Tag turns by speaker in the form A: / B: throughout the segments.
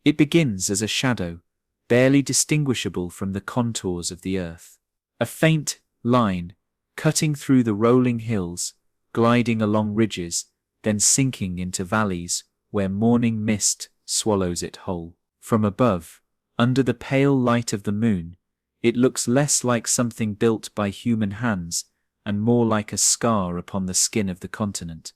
A: It begins as a shadow, barely distinguishable from the contours of the earth. A faint line, cutting through the rolling hills, gliding along ridges, then sinking into valleys where morning mist swallows it whole. From above, under the pale light of the moon, it looks less like something built by human hands and more like a scar upon the skin of the continent,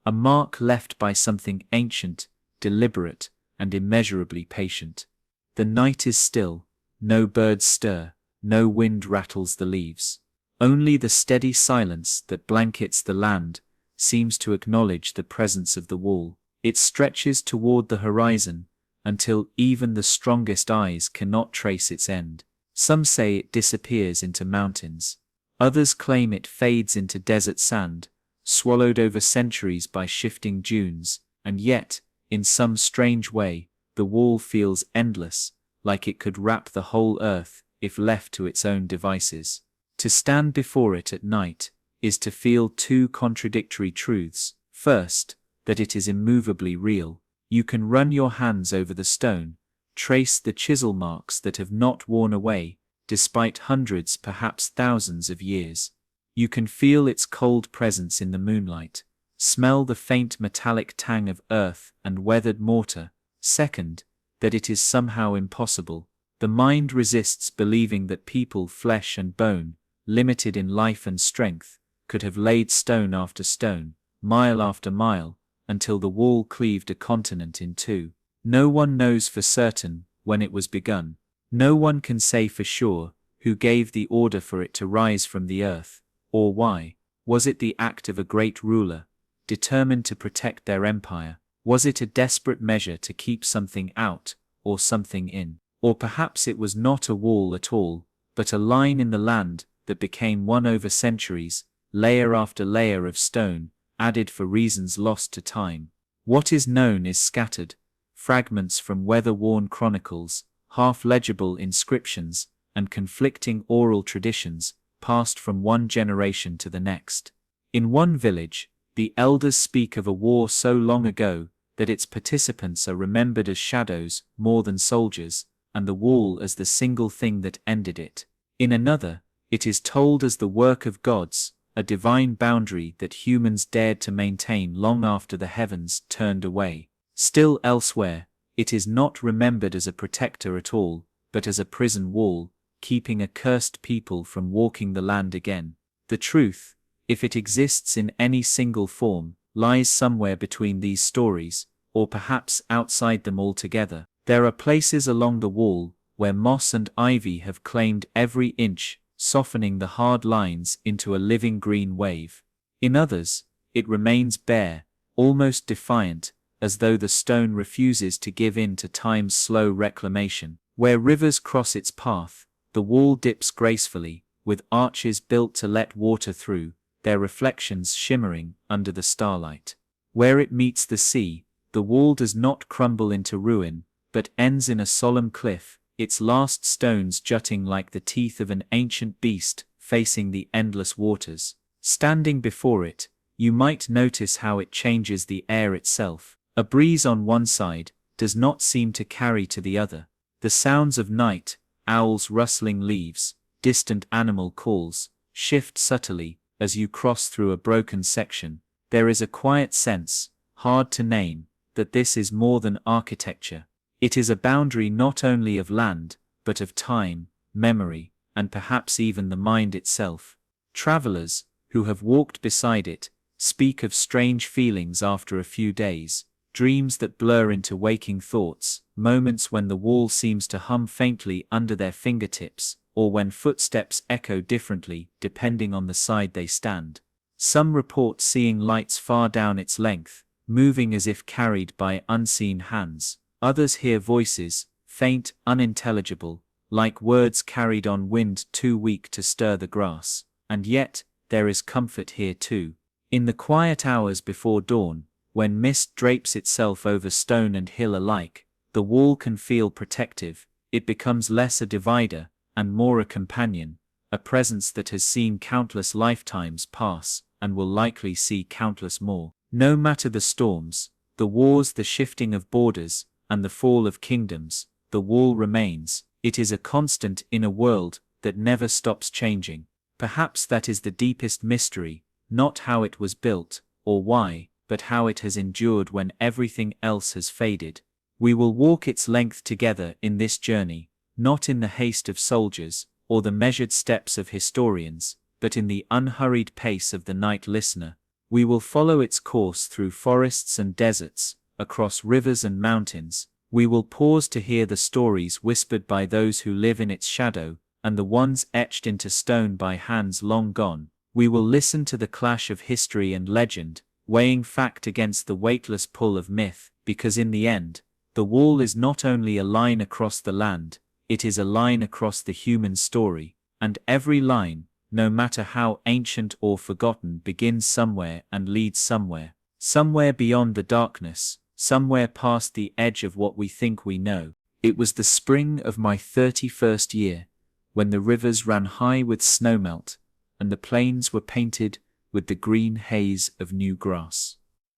A: a mark left by something ancient, deliberate, and immeasurably patient. The night is still, no birds stir, no wind rattles the leaves. Only the steady silence that blankets the land seems to acknowledge the presence of the wall. It stretches toward the horizon until even the strongest eyes cannot trace its end. Some say it disappears into mountains. Others claim it fades into desert sand, swallowed over centuries by shifting dunes, and yet, in some strange way, the wall feels endless, like it could wrap the whole earth if left to its own devices. To stand before it at night is to feel two contradictory truths. First, that it is immovably real. You can run your hands over the stone, trace the chisel marks that have not worn away, despite hundreds, perhaps thousands of years. You can feel its cold presence in the moonlight, smell the faint metallic tang of earth and weathered mortar. Second, that it is somehow impossible. The mind resists believing that people, flesh and bone, limited in life and strength, could have laid stone after stone, mile after mile, until the wall cleaved a continent in two. No one knows for certain when it was begun. No one can say for sure who gave the order for it to rise from the earth, or why. Was it the act of a great ruler, determined to protect their empire? Was it a desperate measure to keep something out, or something in? Or perhaps it was not a wall at all, but a line in the land that became one over centuries, layer after layer of stone, added for reasons lost to time. What is known is scattered, fragments from weather-worn chronicles, half-legible inscriptions, and conflicting oral traditions, passed from one generation to the next. In one village, the elders speak of a war so long ago that its participants are remembered as shadows more than soldiers, and the wall as the single thing that ended it. In another, it is told as the work of gods, a divine boundary that humans dared to maintain long after the heavens turned away. Still elsewhere, it is not remembered as a protector at all, but as a prison wall, keeping a cursed people from walking the land again. The truth, if it exists in any single form, lies somewhere between these stories, or perhaps outside them altogether. There are places along the wall where moss and ivy have claimed every inch, softening the hard lines into a living green wave. In others, it remains bare, almost defiant, as though the stone refuses to give in to time's slow reclamation. Where rivers cross its path, the wall dips gracefully, with arches built to let water through, their reflections shimmering under the starlight. Where it meets the sea, the wall does not crumble into ruin, but ends in a solemn cliff, its last stones jutting like the teeth of an ancient beast facing the endless waters. Standing before it, you might notice how it changes the air itself. A breeze on one side does not seem to carry to the other. The sounds of night, owls rustling leaves, distant animal calls, shift subtly as you cross through a broken section. There is a quiet sense, hard to name, that this is more than architecture. It is a boundary not only of land, but of time, memory, and perhaps even the mind itself. Travelers, who have walked beside it, speak of strange feelings after a few days, dreams that blur into waking thoughts, moments when the wall seems to hum faintly under their fingertips, or when footsteps echo differently depending on the side they stand. Some report seeing lights far down its length, moving as if carried by unseen hands. Others hear voices, faint, unintelligible, like words carried on wind too weak to stir the grass. And yet, there is comfort here too. In the quiet hours before dawn, when mist drapes itself over stone and hill alike, the wall can feel protective. It becomes less a divider, and more a companion, a presence that has seen countless lifetimes pass, and will likely see countless more. No matter the storms, the wars, the shifting of borders, and the fall of kingdoms, the wall remains. It is a constant in a world that never stops changing. Perhaps that is the deepest mystery, not how it was built, or why, but how it has endured when everything else has faded. We will walk its length together in this journey, not in the haste of soldiers, or the measured steps of historians, but in the unhurried pace of the night listener. We will follow its course through forests and deserts, across rivers and mountains. We will pause to hear the stories whispered by those who live in its shadow, and the ones etched into stone by hands long gone. We will listen to the clash of history and legend, weighing fact against the weightless pull of myth, because in the end, the wall is not only a line across the land, it is a line across the human story, and every line, no matter how ancient or forgotten, begins somewhere and leads somewhere. Somewhere beyond the darkness, somewhere past the edge of what we think we know. It was the spring of my 31st year, when the rivers ran high with snowmelt, and the plains were painted with the green haze of new grass.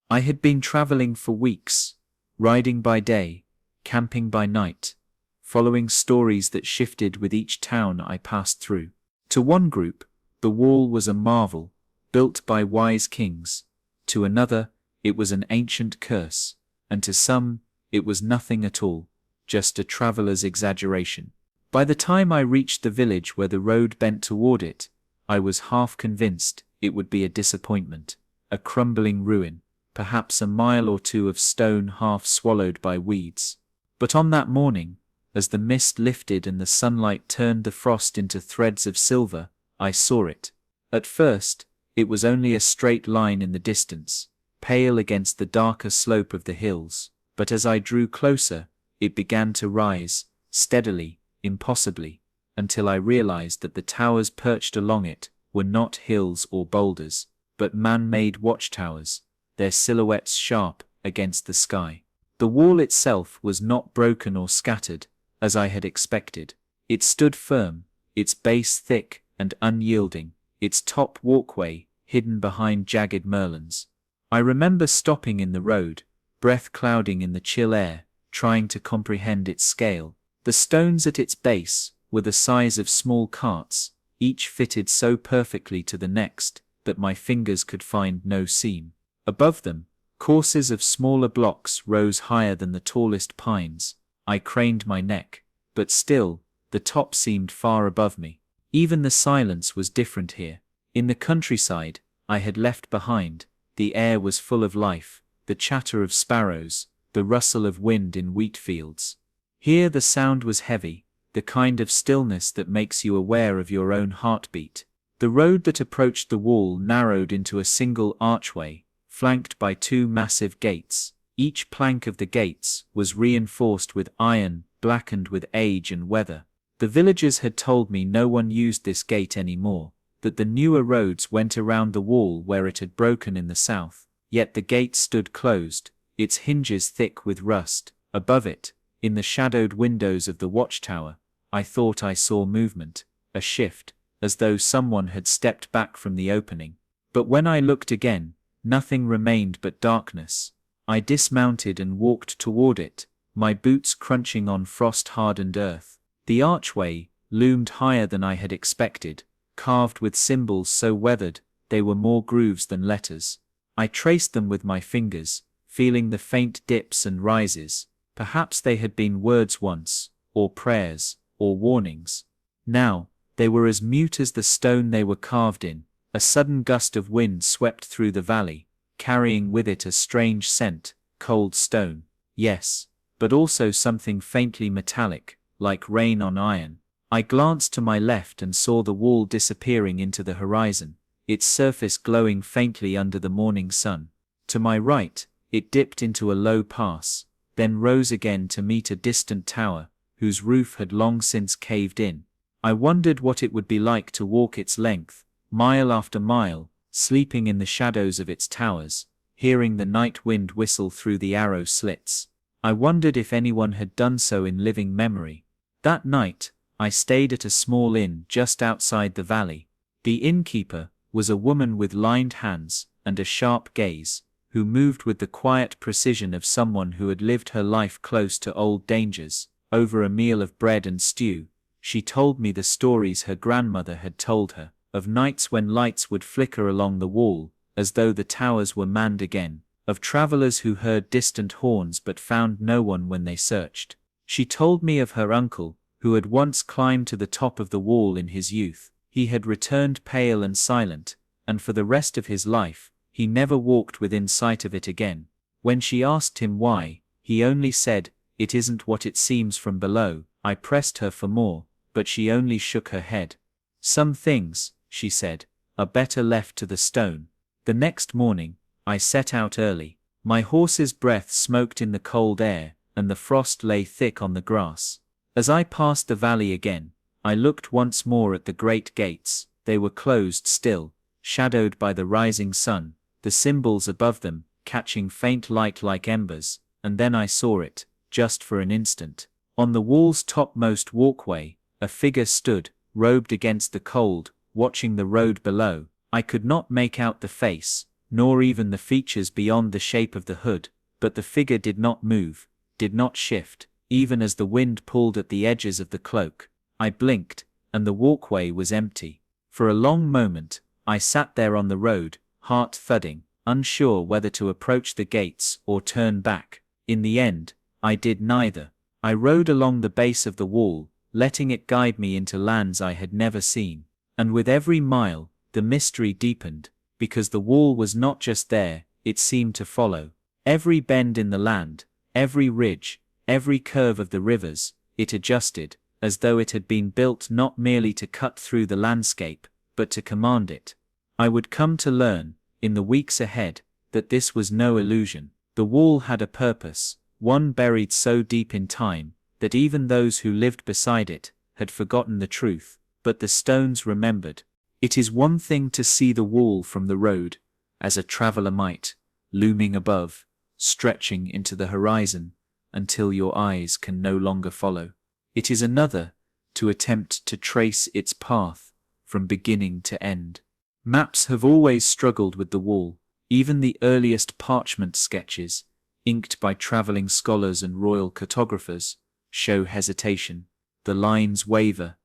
A: I had been traveling for weeks, riding by day, camping by night, following stories that shifted with each town I passed through. To one group, the wall was a marvel, built by wise kings. To another, it was an ancient curse, and to some, it was nothing at all, just a traveler's exaggeration. By the time I reached the village where the road bent toward it, I was half convinced it would be a disappointment, a crumbling ruin, perhaps a mile or two of stone half swallowed by weeds. But on that morning, as the mist lifted and the sunlight turned the frost into threads of silver, I saw it. At first, it was only a straight line in the distance, pale against the darker slope of the hills, but as I drew closer, it began to rise, steadily, impossibly, until I realized that the towers perched along it were not hills or boulders, but man-made watchtowers, their silhouettes sharp against the sky. The wall itself was not broken or scattered, as I had expected. It stood firm, its base thick and unyielding, its top walkway hidden behind jagged merlons. I remember stopping in the road, breath clouding in the chill air, trying to comprehend its scale. The stones at its base were the size of small carts, each fitted so perfectly to the next that my fingers could find no seam. Above them, courses of smaller blocks rose higher than the tallest pines. I craned my neck, but still, the top seemed far above me. Even the silence was different here. In the countryside I had left behind, the air was full of life, the chatter of sparrows, the rustle of wind in wheat fields. Here the sound was heavy, the kind of stillness that makes you aware of your own heartbeat. The road that approached the wall narrowed into a single archway, flanked by two massive gates. Each plank of the gates was reinforced with iron, blackened with age and weather. The villagers had told me no one used this gate anymore, that the newer roads went around the wall where it had broken in the south. Yet the gate stood closed, its hinges thick with rust. Above it, in the shadowed windows of the watchtower, I thought I saw movement, a shift, as though someone had stepped back from the opening. But when I looked again, nothing remained but darkness. I dismounted and walked toward it, my boots crunching on frost-hardened earth. The archway loomed higher than I had expected, carved with symbols so weathered they were more grooves than letters. I traced them with my fingers, feeling the faint dips and rises. Perhaps they had been words once, or prayers, or warnings. Now, they were as mute as the stone they were carved in. A sudden gust of wind swept through the valley, carrying with it a strange scent, cold stone, yes, but also something faintly metallic, like rain on iron. I glanced to my left and saw the wall disappearing into the horizon, its surface glowing faintly under the morning sun. To my right, it dipped into a low pass, then rose again to meet a distant tower, whose roof had long since caved in. I wondered what it would be like to walk its length, mile after mile, sleeping in the shadows of its towers, hearing the night wind whistle through the arrow slits. I wondered if anyone had done so in living memory. That night, I stayed at a small inn just outside the valley. The innkeeper was a woman with lined hands and a sharp gaze, who moved with the quiet precision of someone who had lived her life close to old dangers. Over a meal of bread and stew, she told me the stories her grandmother had told her, of nights when lights would flicker along the wall, as though the towers were manned again, of travelers who heard distant horns but found no one when they searched. She told me of her uncle, who had once climbed to the top of the wall in his youth. He had returned pale and silent, and for the rest of his life, he never walked within sight of it again. When she asked him why, he only said, "It isn't what it seems from below." I pressed her for more, but she only shook her head. "Some things," she said, "are better left to the stone." The next morning, I set out early. My horse's breath smoked in the cold air, and the frost lay thick on the grass. As I passed the valley again, I looked once more at the great gates. They were closed still, shadowed by the rising sun, the symbols above them catching faint light like embers, and then I saw it, just for an instant. On the wall's topmost walkway, a figure stood, robed against the cold, watching the road below. I could not make out the face, nor even the features beyond the shape of the hood, but the figure did not move, did not shift, even as the wind pulled at the edges of the cloak. I blinked, and the walkway was empty. For a long moment, I sat there on the road, heart thudding, unsure whether to approach the gates or turn back. In the end, I did neither. I rode along the base of the wall, letting it guide me into lands I had never seen. And with every mile, the mystery deepened, because the wall was not just there, it seemed to follow. Every bend in the land, every ridge, every curve of the rivers, it adjusted, as though it had been built not merely to cut through the landscape, but to command it. I would come to learn, in the weeks ahead, that this was no illusion. The wall had a purpose, one buried so deep in time, that even those who lived beside it had forgotten the truth, but the stones remembered. It is one thing to see the wall from the road, as a traveler might, looming above, stretching into the horizon, until your eyes can no longer follow. It is another to attempt to trace its path from beginning to end. Maps have always struggled with the wall. Even the earliest parchment sketches, inked by traveling scholars and royal cartographers, show hesitation. The lines waver,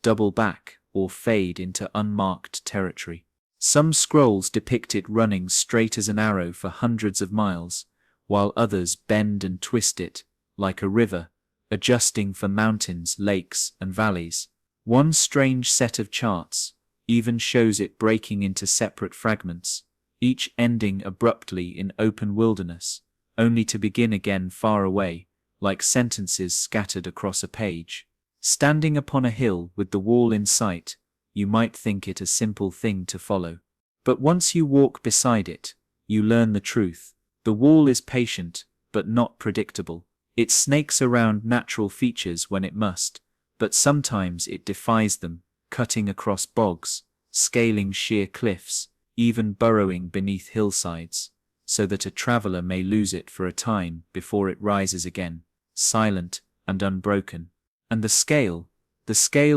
A: double back, or fade into unmarked territory. Some scrolls depict it running straight as an arrow for hundreds of miles, while others bend and twist it, like a river, adjusting for mountains, lakes, and valleys. One strange set of charts even shows it breaking into separate fragments, each ending abruptly in open wilderness, only to begin again far away, like sentences scattered across a page. Standing upon a hill with the wall in sight, you might think it a simple thing to follow. But once you walk beside it, you learn the truth. The wall is patient, but not predictable. It snakes around natural features when it must, but sometimes it defies them, cutting across bogs, scaling sheer cliffs, even burrowing beneath hillsides, so that a traveler may lose it for a time before it rises again, silent and unbroken. And the scale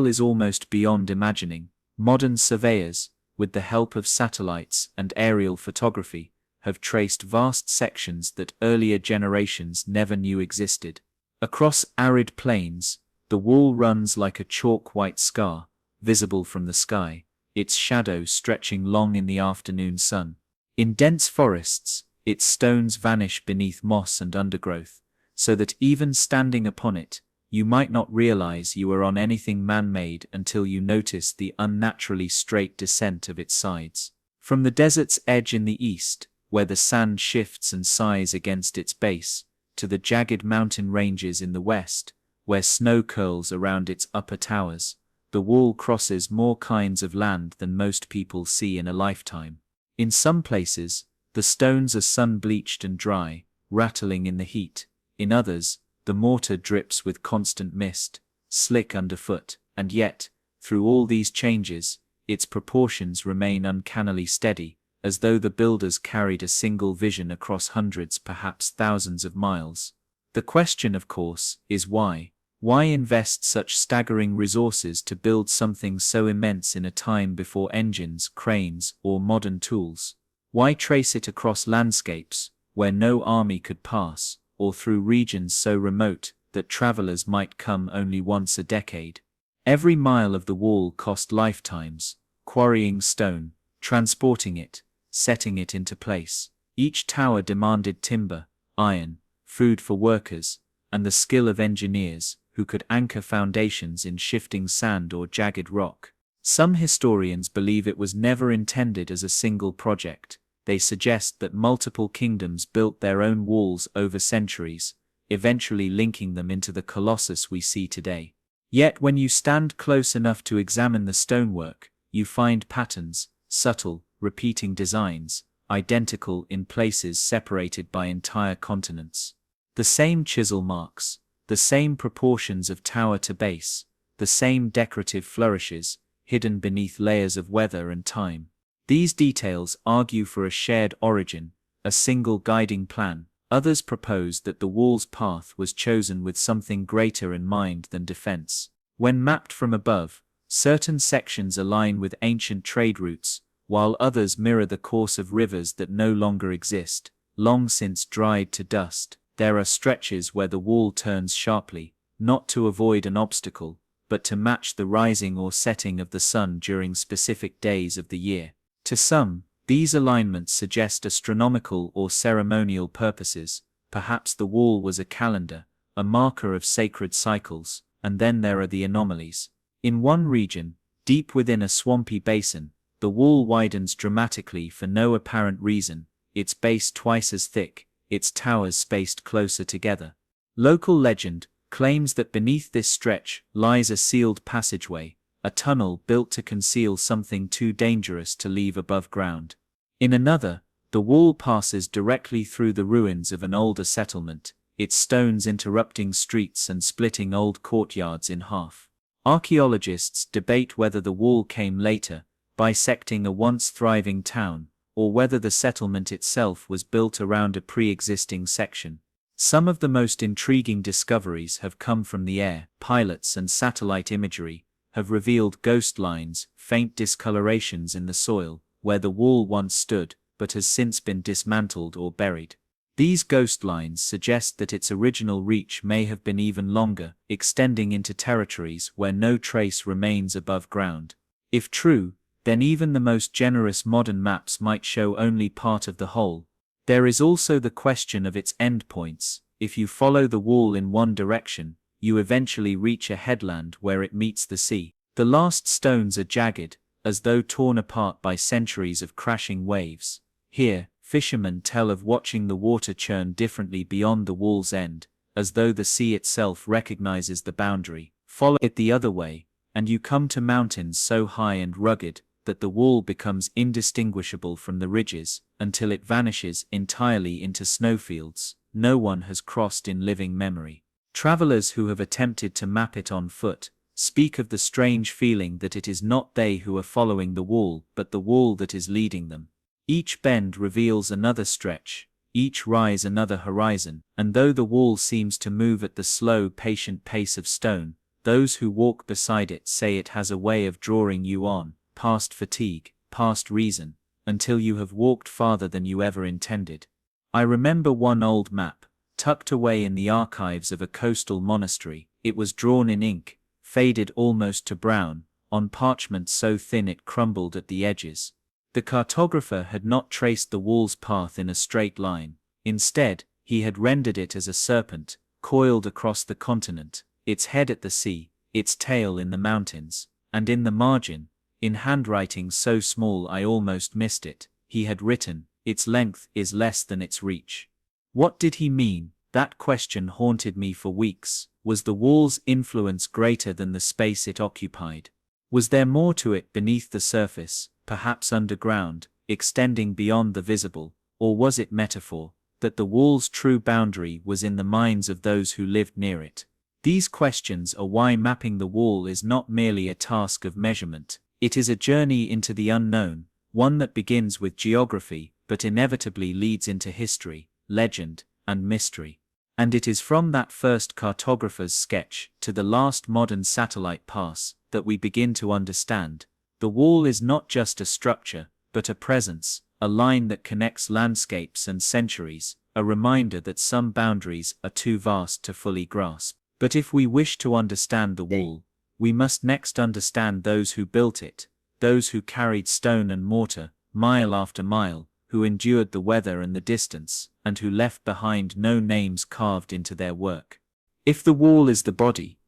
A: is almost beyond imagining. Modern surveyors, with the help of satellites and aerial photography, have traced vast sections that earlier generations never knew existed. Across arid plains, the wall runs like a chalk-white scar, visible from the sky, its shadow stretching long in the afternoon sun. In dense forests, its stones vanish beneath moss and undergrowth, so that even standing upon it, you might not realize you are on anything man-made until you notice the unnaturally straight descent of its sides. From the desert's edge in the east, where the sand shifts and sighs against its base, to the jagged mountain ranges in the west, where snow curls around its upper towers, the wall crosses more kinds of land than most people see in a lifetime. In some places, the stones are sun-bleached and dry, rattling in the heat. In others, the mortar drips with constant mist, slick underfoot, and yet, through all these changes, its proportions remain uncannily steady, as though the builders carried a single vision across hundreds, perhaps thousands of miles. The question, of course, is why? Why invest such staggering resources to build something so immense in a time before engines, cranes, or modern tools? Why trace it across landscapes where no army could pass, or through regions so remote that travelers might come only once a decade? Every mile of the wall cost lifetimes, quarrying stone, transporting it, setting it into place. Each tower demanded timber, iron, food for workers, and the skill of engineers who could anchor foundations in shifting sand or jagged rock. Some historians believe it was never intended as a single project. They suggest that multiple kingdoms built their own walls over centuries, eventually linking them into the colossus we see today. Yet when you stand close enough to examine the stonework, you find patterns, subtle, repeating designs, identical in places separated by entire continents. The same chisel marks, the same proportions of tower to base, the same decorative flourishes, hidden beneath layers of weather and time. These details argue for a shared origin, a single guiding plan. Others propose that the wall's path was chosen with something greater in mind than defense. When mapped from above, certain sections align with ancient trade routes, while others mirror the course of rivers that no longer exist, long since dried to dust. There are stretches where the wall turns sharply, not to avoid an obstacle, but to match the rising or setting of the sun during specific days of the year. To some, these alignments suggest astronomical or ceremonial purposes. Perhaps the wall was a calendar, a marker of sacred cycles. And then there are the anomalies. In one region, deep within a swampy basin, the wall widens dramatically for no apparent reason, its base twice as thick, its towers spaced closer together. Local legend claims that beneath this stretch lies a sealed passageway, a tunnel built to conceal something too dangerous to leave above ground. In another, the wall passes directly through the ruins of an older settlement, its stones interrupting streets and splitting old courtyards in half. Archaeologists debate whether the wall came later, bisecting a once thriving town, or whether the settlement itself was built around a pre-existing section. Some of the most intriguing discoveries have come from the air. Pilots and satellite imagery have revealed ghost lines, faint discolorations in the soil, where the wall once stood, but has since been dismantled or buried. These ghost lines suggest that its original reach may have been even longer, extending into territories where no trace remains above ground. If true, then even the most generous modern maps might show only part of the whole. There is also the question of its endpoints. If you follow the wall in one direction, you eventually reach a headland where it meets the sea. The last stones are jagged, as though torn apart by centuries of crashing waves. Here, fishermen tell of watching the water churn differently beyond the wall's end, as though the sea itself recognizes the boundary. Follow it the other way, and you come to mountains so high and rugged that the wall becomes indistinguishable from the ridges, until it vanishes entirely into snowfields no one has crossed in living memory. Travelers who have attempted to map it on foot speak of the strange feeling that it is not they who are following the wall, but the wall that is leading them. Each bend reveals another stretch, each rise another horizon, and though the wall seems to move at the slow, patient pace of stone, those who walk beside it say it has a way of drawing you on, past fatigue, past reason, until you have walked farther than you ever intended. I remember one old map, tucked away in the archives of a coastal monastery. It was drawn in ink, faded almost to brown, on parchment so thin it crumbled at the edges. The cartographer had not traced the wall's path in a straight line. Instead, he had rendered it as a serpent, coiled across the continent, its head at the sea, its tail in the mountains, and in the margin, in handwriting so small I almost missed it, he had written, "Its length is less than its reach." What did he mean? That question haunted me for weeks. Was the wall's influence greater than the space it occupied? Was there more to it beneath the surface, perhaps underground, extending beyond the visible, or was it metaphor, that the wall's true boundary was in the minds of those who lived near it? These questions are why mapping the wall is not merely a task of measurement. It is a journey into the unknown, one that begins with geography, but inevitably leads into history, legend, and mystery. And it is from that first cartographer's sketch to the last modern satellite pass that we begin to understand. The wall is not just a structure, but a presence, a line that connects landscapes and centuries, a reminder that some boundaries are too vast to fully grasp. But if we wish to understand the wall, we must next understand those who built it, those who carried stone and mortar, mile after mile, who endured the weather and the distance, and who left behind no names carved into their work. If the wall is the body,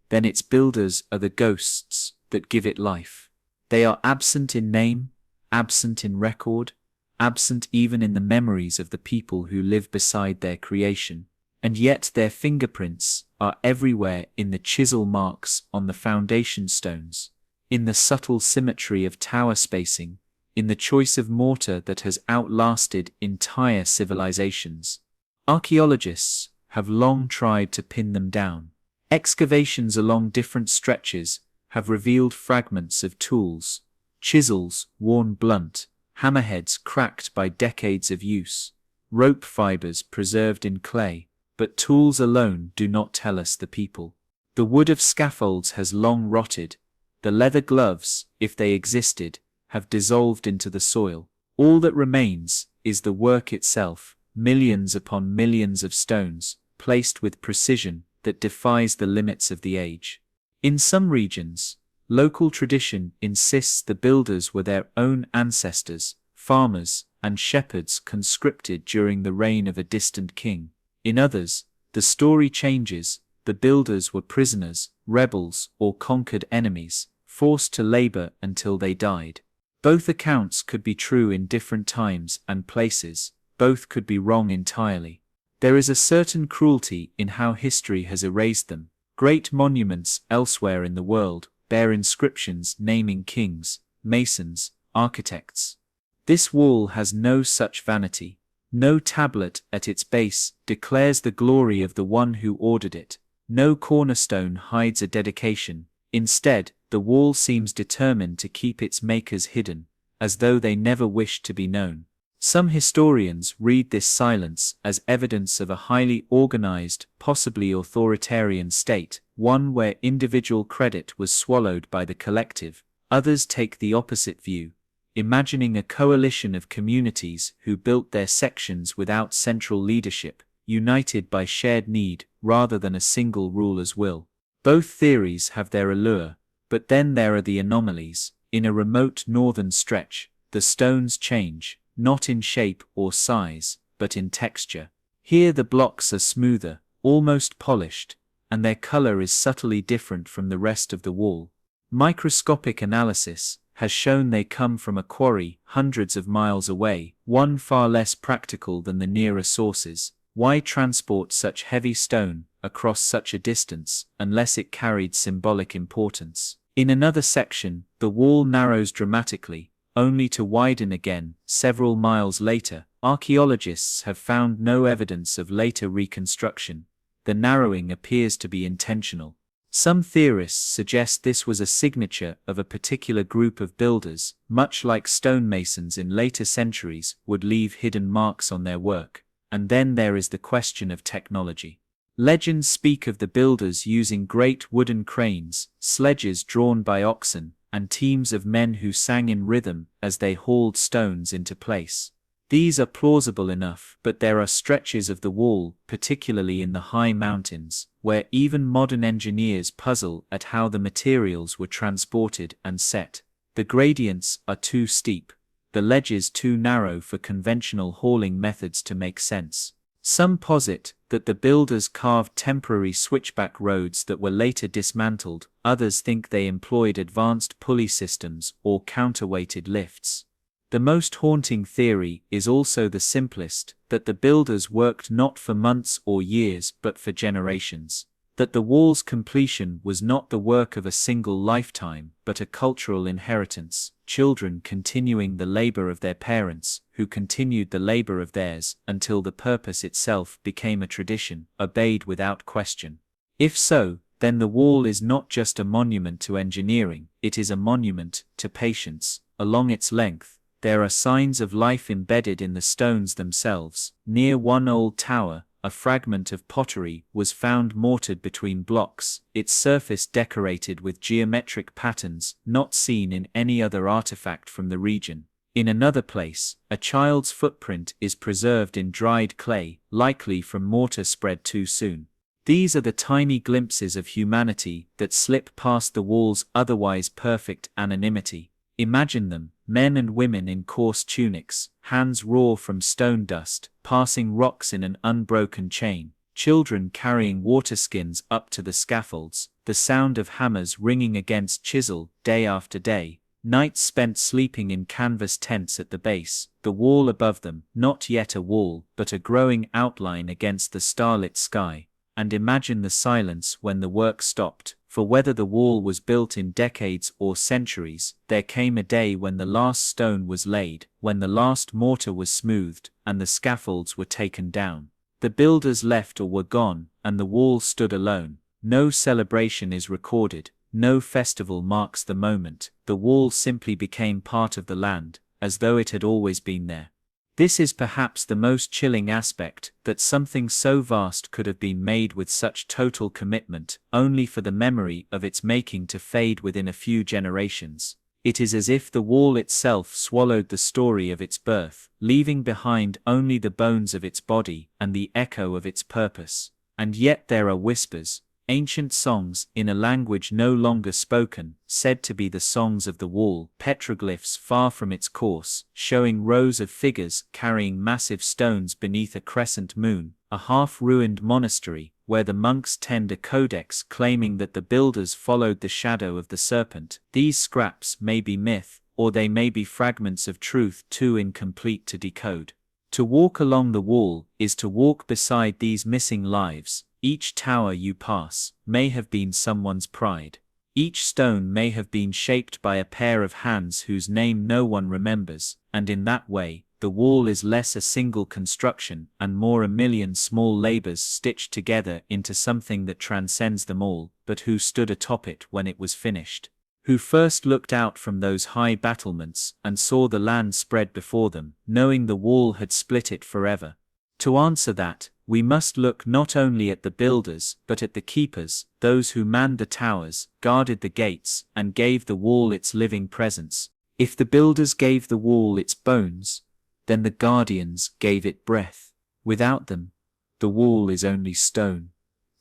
A: then its builders are the ghosts that give it life. They are absent in name, absent in record, absent even in the memories of the people who live beside their creation, and yet their fingerprints are everywhere in the chisel marks on the foundation stones, in the subtle symmetry of tower spacing, in the choice of mortar that has outlasted entire civilizations. Archaeologists have long tried to pin them down. Excavations along different stretches have revealed fragments of tools, chisels worn blunt, hammerheads cracked by decades of use, rope fibers preserved in clay, but tools alone do not tell us the people. The wood of scaffolds has long rotted, the leather gloves, if they existed, have dissolved into the soil. All that remains is the work itself, millions upon millions of stones, placed with precision that defies the limits of the age. In some regions, local tradition insists the builders were their own ancestors, farmers, and shepherds conscripted during the reign of a distant king. In others, the story changes: the builders were prisoners, rebels, or conquered enemies, forced to labor until they died. Both accounts could be true in different times and places, both could be wrong entirely. There is a certain cruelty in how history has erased them. Great monuments elsewhere in the world bear inscriptions naming kings, masons, architects. This wall has no such vanity. No tablet at its base declares the glory of the one who ordered it. No cornerstone hides a dedication. Instead, the wall seems determined to keep its makers hidden, as though they never wished to be known. Some historians read this silence as evidence of a highly organized, possibly authoritarian state, one where individual credit was swallowed by the collective. Others take the opposite view, imagining a coalition of communities who built their sections without central leadership, united by shared need rather than a single ruler's will. Both theories have their allure, but then there are the anomalies. In a remote northern stretch, the stones change, not in shape or size, but in texture. Here the blocks are smoother, almost polished, and their color is subtly different from the rest of the wall. Microscopic analysis has shown they come from a quarry hundreds of miles away, one far less practical than the nearer sources. Why transport such heavy stone across such a distance unless it carried symbolic importance? In another section, the wall narrows dramatically, only to widen again several miles later. Archaeologists have found no evidence of later reconstruction. The narrowing appears to be intentional. Some theorists suggest this was a signature of a particular group of builders, much like stonemasons in later centuries would leave hidden marks on their work. And then there is the question of technology. Legends speak of the builders using great wooden cranes, sledges drawn by oxen, and teams of men who sang in rhythm as they hauled stones into place. These are plausible enough, but there are stretches of the wall, particularly in the high mountains, where even modern engineers puzzle at how the materials were transported and set. The gradients are too steep, the ledges too narrow for conventional hauling methods to make sense. Some posit that the builders carved temporary switchback roads that were later dismantled. Others think they employed advanced pulley systems or counterweighted lifts. The most haunting theory is also the simplest, that the builders worked not for months or years but for generations. That the wall's completion was not the work of a single lifetime but a cultural inheritance, children continuing the labor of their parents, who continued the labor of theirs until the purpose itself became a tradition, obeyed without question. If so, then the wall is not just a monument to engineering, it is a monument to patience. Along its length, there are signs of life embedded in the stones themselves. Near one old tower, a fragment of pottery was found mortared between blocks, its surface decorated with geometric patterns not seen in any other artifact from the region. In another place, a child's footprint is preserved in dried clay, likely from mortar spread too soon. These are the tiny glimpses of humanity that slip past the wall's otherwise perfect anonymity. Imagine them, men and women in coarse tunics, hands raw from stone dust, passing rocks in an unbroken chain, children carrying water skins up to the scaffolds, the sound of hammers ringing against chisel day after day, nights spent sleeping in canvas tents at the base, the wall above them, not yet a wall, but a growing outline against the starlit sky. And imagine the silence when the work stopped, for whether the wall was built in decades or centuries, there came a day when the last stone was laid, when the last mortar was smoothed, and the scaffolds were taken down. The builders left or were gone, and the wall stood alone. No celebration is recorded, no festival marks the moment, the wall simply became part of the land, as though it had always been there. This is perhaps the most chilling aspect, that something so vast could have been made with such total commitment, only for the memory of its making to fade within a few generations. It is as if the wall itself swallowed the story of its birth, leaving behind only the bones of its body and the echo of its purpose. And yet there are whispers, ancient songs in a language no longer spoken, said to be the songs of the wall, petroglyphs far from its course, showing rows of figures carrying massive stones beneath a crescent moon, a half-ruined monastery, where the monks tend a codex claiming that the builders followed the shadow of the serpent. These scraps may be myth, or they may be fragments of truth too incomplete to decode. To walk along the wall is to walk beside these missing lives. Each tower you pass may have been someone's pride. Each stone may have been shaped by a pair of hands whose name no one remembers, and in that way, the wall is less a single construction and more a million small labors stitched together into something that transcends them all, but who stood atop it when it was finished? Who first looked out from those high battlements and saw the land spread before them, knowing the wall had split it forever? To answer that, we must look not only at the builders but at the keepers, those who manned the towers, guarded the gates, and gave the wall its living presence. If the builders gave the wall its bones, then the guardians gave it breath. Without them, the wall is only stone,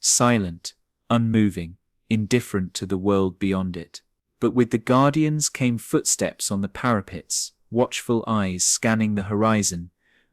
A: silent, unmoving, indifferent to the world beyond it. But with the guardians came footsteps on the parapets, watchful eyes scanning the horizon,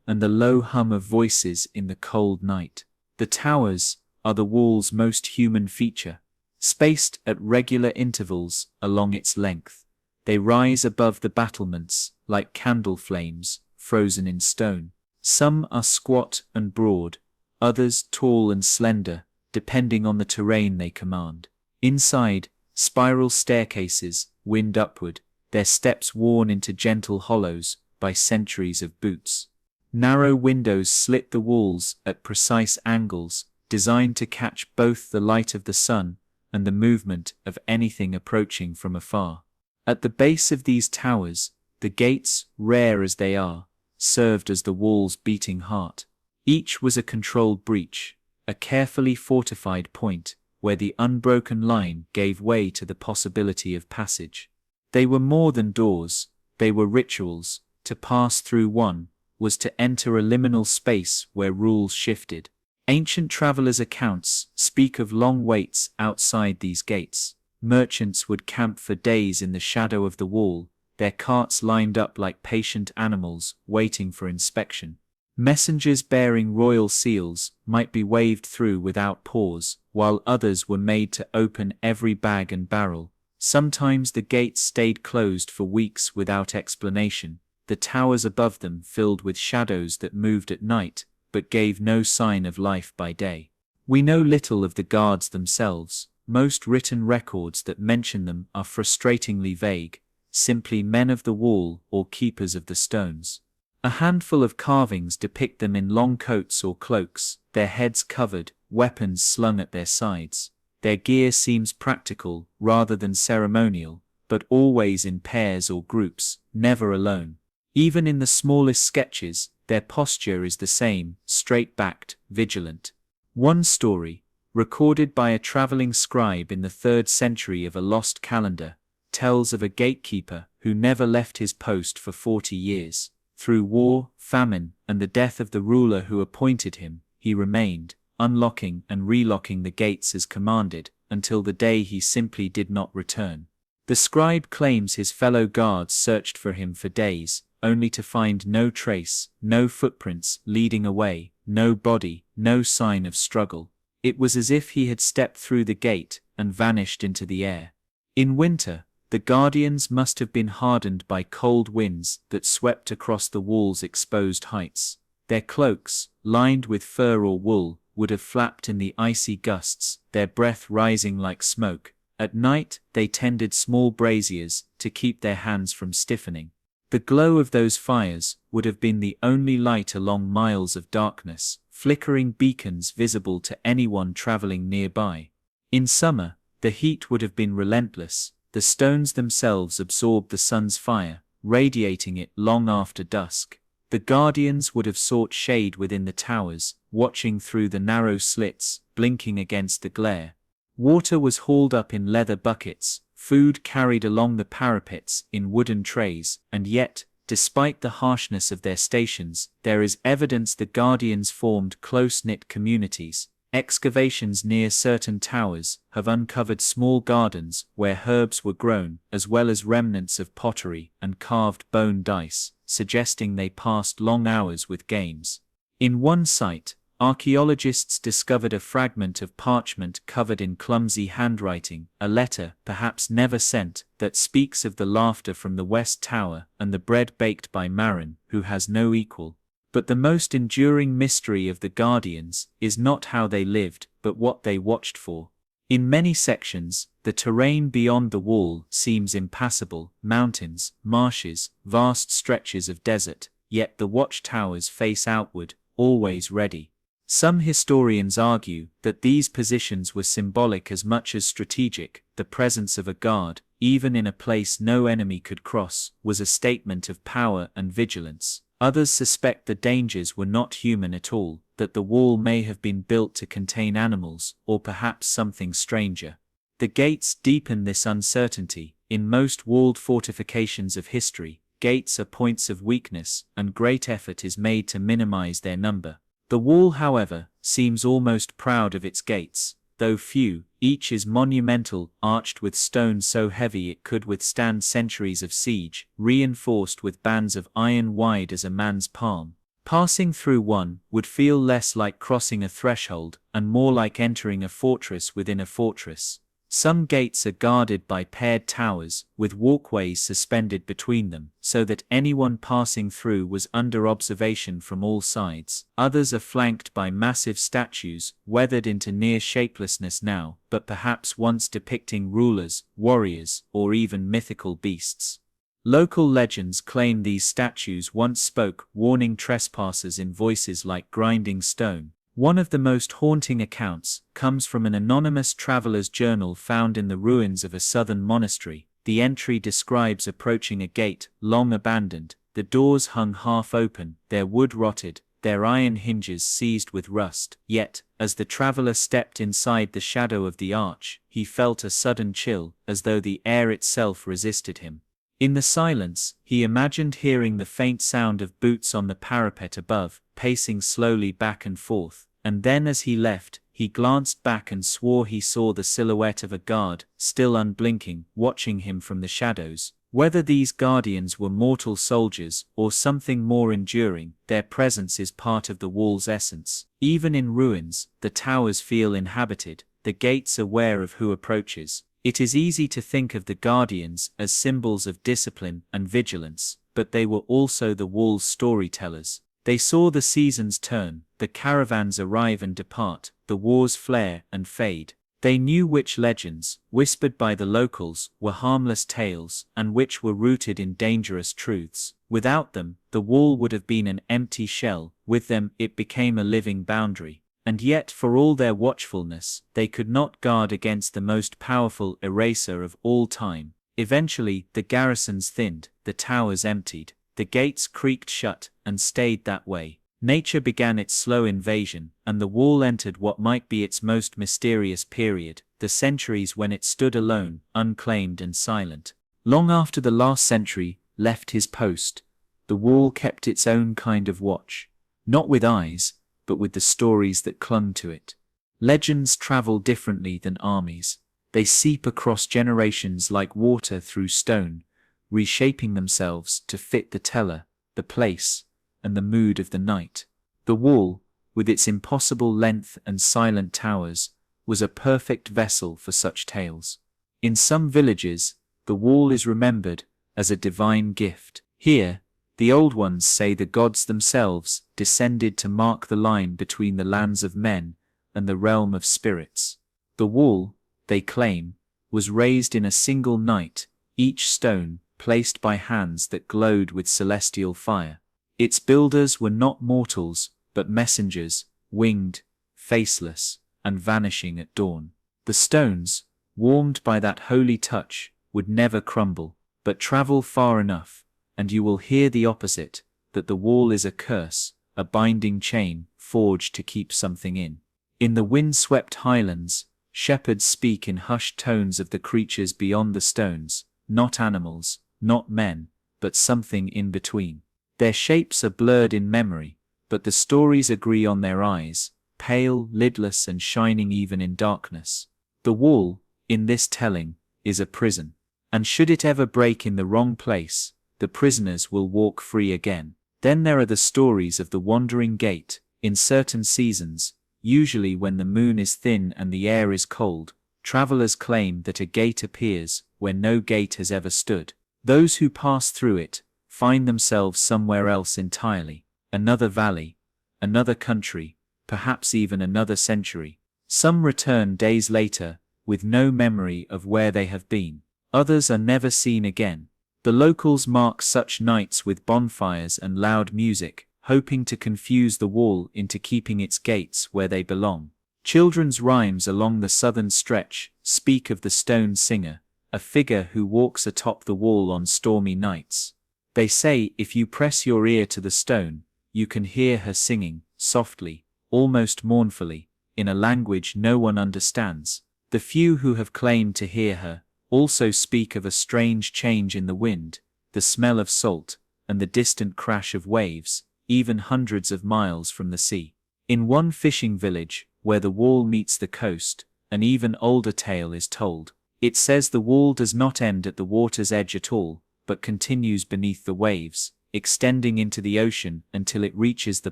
A: and the low hum of voices in the cold night. The towers are the wall's most human feature. Spaced at regular intervals along its length, they rise above the battlements like candle flames, frozen in stone. Some are squat and broad, others tall and slender, depending on the terrain they command. Inside, spiral staircases wind upward, their steps worn into gentle hollows by centuries of boots. Narrow windows slit the walls at precise angles, designed to catch both the light of the sun and the movement of anything approaching from afar. At the base of these towers, the gates, rare as they are, served as the wall's beating heart. Each was a controlled breach, a carefully fortified point, where the unbroken line gave way to the possibility of passage. They were more than doors, they were rituals. To pass through one was to enter a liminal space where rules shifted. Ancient travelers' accounts speak of long waits outside these gates. Merchants would camp for days in the shadow of the wall, their carts lined up like patient animals waiting for inspection. Messengers bearing royal seals might be waved through without pause, while others were made to open every bag and barrel. Sometimes the gates stayed closed for weeks without explanation, the towers above them filled with shadows that moved at night, but gave no sign of life by day. We know little of the guards themselves. Most written records that mention them are frustratingly vague, simply men of the wall or keepers of the stones. A handful of carvings depict them in long coats or cloaks, their heads covered, weapons slung at their sides. Their gear seems practical rather than ceremonial, but always in pairs or groups, never alone. Even in the smallest sketches, their posture is the same, straight-backed, vigilant. One story, recorded by a traveling scribe in the 3rd century of a lost calendar, tells of a gatekeeper who never left his post for 40 years. Through war, famine, and the death of the ruler who appointed him, he remained, unlocking and relocking the gates as commanded, until the day he simply did not return. The scribe claims his fellow guards searched for him for days, only to find no trace, no footprints leading away, no body, no sign of struggle. It was as if he had stepped through the gate and vanished into the air. In winter, the guardians must have been hardened by cold winds that swept across the wall's exposed heights. Their cloaks, lined with fur or wool, would have flapped in the icy gusts, their breath rising like smoke. At night, they tended small braziers to keep their hands from stiffening. The glow of those fires would have been the only light along miles of darkness, flickering beacons visible to anyone traveling nearby. In summer, the heat would have been relentless. The stones themselves absorbed the sun's fire, radiating it long after dusk. The guardians would have sought shade within the towers, watching through the narrow slits, blinking against the glare. Water was hauled up in leather buckets, food carried along the parapets in wooden trays, and yet, despite the harshness of their stations, there is evidence the guardians formed close-knit communities. Excavations near certain towers have uncovered small gardens where herbs were grown, as well as remnants of pottery and carved bone dice, suggesting they passed long hours with games. In one site, archaeologists discovered a fragment of parchment covered in clumsy handwriting, a letter, perhaps never sent, that speaks of the laughter from the West Tower and the bread baked by Marin, who has no equal. But the most enduring mystery of the Guardians is not how they lived, but what they watched for. In many sections, the terrain beyond the wall seems impassable: mountains, marshes, vast stretches of desert, yet the watchtowers face outward, always ready. Some historians argue that these positions were symbolic as much as strategic. The presence of a guard, even in a place no enemy could cross, was a statement of power and vigilance. Others suspect the dangers were not human at all, that the wall may have been built to contain animals, or perhaps something stranger. The gates deepen this uncertainty. In most walled fortifications of history, gates are points of weakness, and great effort is made to minimize their number. The wall, however, seems almost proud of its gates. Though few, each is monumental, arched with stone so heavy it could withstand centuries of siege, reinforced with bands of iron wide as a man's palm. Passing through one would feel less like crossing a threshold, and more like entering a fortress within a fortress. Some gates are guarded by paired towers, with walkways suspended between them, so that anyone passing through was under observation from all sides. Others are flanked by massive statues, weathered into near shapelessness now, but perhaps once depicting rulers, warriors, or even mythical beasts. Local legends claim these statues once spoke, warning trespassers in voices like grinding stone. One of the most haunting accounts comes from an anonymous traveler's journal found in the ruins of a southern monastery. The entry describes approaching a gate, long abandoned, the doors hung half open, their wood rotted, their iron hinges seized with rust. Yet, as the traveler stepped inside the shadow of the arch, he felt a sudden chill, as though the air itself resisted him. In the silence, he imagined hearing the faint sound of boots on the parapet above, pacing slowly back and forth, and then as he left, he glanced back and swore he saw the silhouette of a guard, still unblinking, watching him from the shadows. Whether these guardians were mortal soldiers, or something more enduring, their presence is part of the wall's essence. Even in ruins, the towers feel inhabited, the gates aware of who approaches. It is easy to think of the guardians as symbols of discipline and vigilance, but they were also the wall's storytellers. They saw the seasons turn, the caravans arrive and depart, the wars flare and fade. They knew which legends, whispered by the locals, were harmless tales, and which were rooted in dangerous truths. Without them, the wall would have been an empty shell. With them, it became a living boundary. And yet, for all their watchfulness, they could not guard against the most powerful eraser of all time. Eventually, the garrisons thinned, the towers emptied, the gates creaked shut, and stayed that way. Nature began its slow invasion, and the wall entered what might be its most mysterious period, the centuries when it stood alone, unclaimed and silent. Long after the last sentry left his post, the wall kept its own kind of watch, not with eyes, but with the stories that clung to it. Legends travel differently than armies. They seep across generations like water through stone, reshaping themselves to fit the teller, the place, and the mood of the night. The wall, with its impossible length and silent towers, was a perfect vessel for such tales. In some villages, the wall is remembered as a divine gift. Here, the old ones say the gods themselves descended to mark the line between the lands of men and the realm of spirits. The wall, they claim, was raised in a single night, each stone placed by hands that glowed with celestial fire. Its builders were not mortals, but messengers, winged, faceless, and vanishing at dawn. The stones, warmed by that holy touch, would never crumble, but travel far enough, and you will hear the opposite, that the wall is a curse, a binding chain forged to keep something in. In the wind-swept highlands, shepherds speak in hushed tones of the creatures beyond the stones, not animals, not men, but something in between. Their shapes are blurred in memory, but the stories agree on their eyes, pale, lidless, and shining even in darkness. The wall, in this telling, is a prison, and should it ever break in the wrong place, the prisoners will walk free again. Then there are the stories of the wandering gate. In certain seasons, usually when the moon is thin and the air is cold, travelers claim that a gate appears where no gate has ever stood. Those who pass through it find themselves somewhere else entirely, another valley, another country, perhaps even another century. Some return days later, with no memory of where they have been. Others are never seen again. The locals mark such nights with bonfires and loud music, hoping to confuse the wall into keeping its gates where they belong. Children's rhymes along the southern stretch speak of the stone singer, a figure who walks atop the wall on stormy nights. They say if you press your ear to the stone, you can hear her singing, softly, almost mournfully, in a language no one understands. The few who have claimed to hear her also speak of a strange change in the wind, the smell of salt, and the distant crash of waves, even hundreds of miles from the sea. In one fishing village, where the wall meets the coast, an even older tale is told. It says the wall does not end at the water's edge at all, but continues beneath the waves, extending into the ocean until it reaches the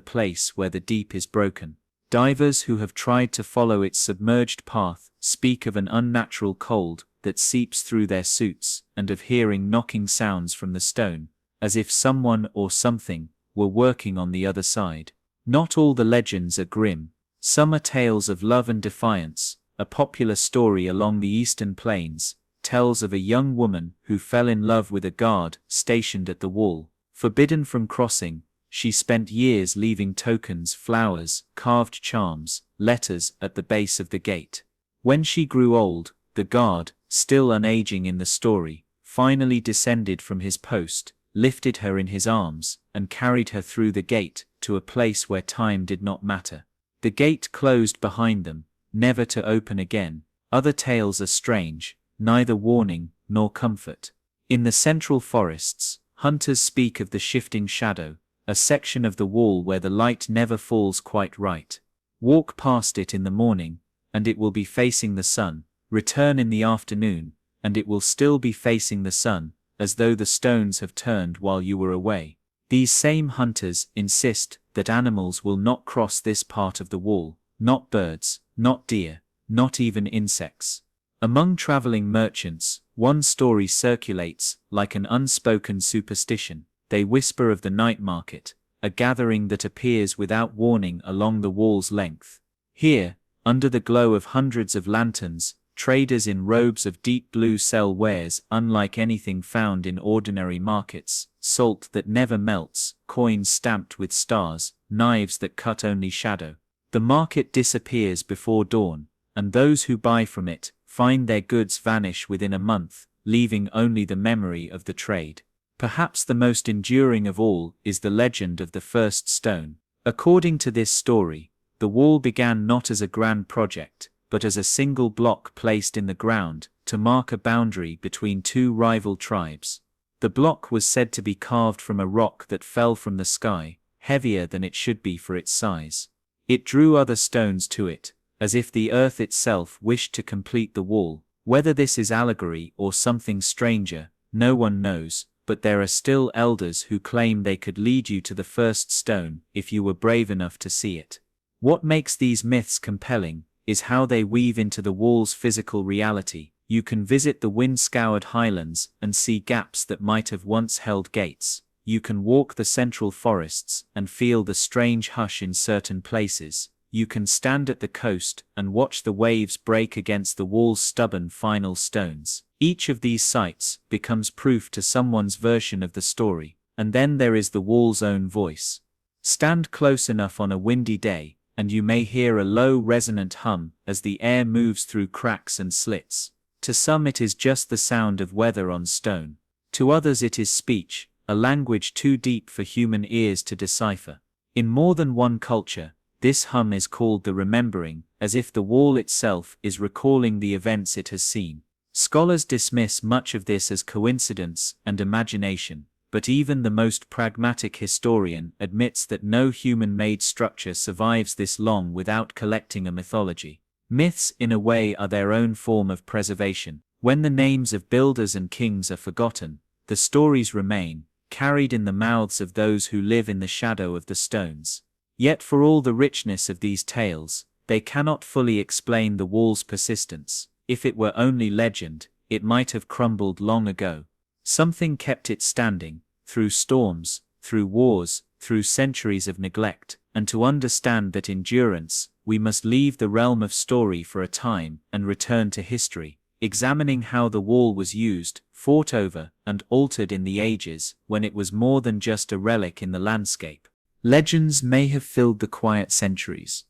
A: place where the deep is broken. Divers who have tried to follow its submerged path speak of an unnatural cold that seeps through their suits, and of hearing knocking sounds from the stone, as if someone or something were working on the other side. Not all the legends are grim. Some are tales of love and defiance. A popular story along the eastern plains tells of a young woman who fell in love with a guard stationed at the wall. Forbidden from crossing, she spent years leaving tokens, flowers, carved charms, letters at the base of the gate. When she grew old, the guard, still unaging in the story, finally descended from his post, lifted her in his arms, and carried her through the gate to a place where time did not matter. The gate closed behind them, never to open again. Other tales are strange, neither warning nor comfort. In the central forests, hunters speak of the shifting shadow, a section of the wall where the light never falls quite right. Walk past it in the morning, and it will be facing the sun. Return in the afternoon, and it will still be facing the sun, as though the stones have turned while you were away. These same hunters insist that animals will not cross this part of the wall, not birds, not deer, not even insects. Among traveling merchants, one story circulates like an unspoken superstition. They whisper of the night market, a gathering that appears without warning along the wall's length. Here, under the glow of hundreds of lanterns, traders in robes of deep blue sell wares unlike anything found in ordinary markets: salt that never melts, coins stamped with stars, knives that cut only shadow. The market disappears before dawn, and those who buy from it find their goods vanish within a month, leaving only the memory of the trade. Perhaps the most enduring of all is the legend of the first stone. According to this story, the wall began not as a grand project, but as a single block placed in the ground to mark a boundary between two rival tribes. The block was said to be carved from a rock that fell from the sky, heavier than it should be for its size. It drew other stones to it, as if the earth itself wished to complete the wall. Whether this is allegory or something stranger, no one knows, but there are still elders who claim they could lead you to the first stone if you were brave enough to see it. What makes these myths compelling is how they weave into the wall's physical reality. You can visit the wind-scoured highlands and see gaps that might have once held gates. You can walk the central forests and feel the strange hush in certain places. You can stand at the coast and watch the waves break against the wall's stubborn final stones. Each of these sites becomes proof to someone's version of the story, and then there is the wall's own voice. Stand close enough on a windy day, and you may hear a low resonant hum as the air moves through cracks and slits. To some it is just the sound of weather on stone. To others it is speech, a language too deep for human ears to decipher. In more than one culture, this hum is called the remembering, as if the wall itself is recalling the events it has seen. Scholars dismiss much of this as coincidence and imagination, but even the most pragmatic historian admits that no human-made structure survives this long without collecting a mythology. Myths, in a way, are their own form of preservation. When the names of builders and kings are forgotten, the stories remain, carried in the mouths of those who live in the shadow of the stones. Yet for all the richness of these tales, they cannot fully explain the wall's persistence. If it were only legend, it might have crumbled long ago. Something kept it standing, through storms, through wars, through centuries of neglect, and to understand that endurance, we must leave the realm of story for a time and return to history, examining how the wall was used, fought over, and altered in the ages when it was more than just a relic in the landscape. Legends may have filled the quiet centuries,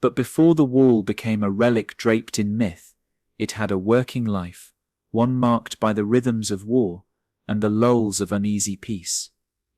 A: but before the wall became a relic draped in myth, it had a working life, one marked by the rhythms of war and the lulls of uneasy peace.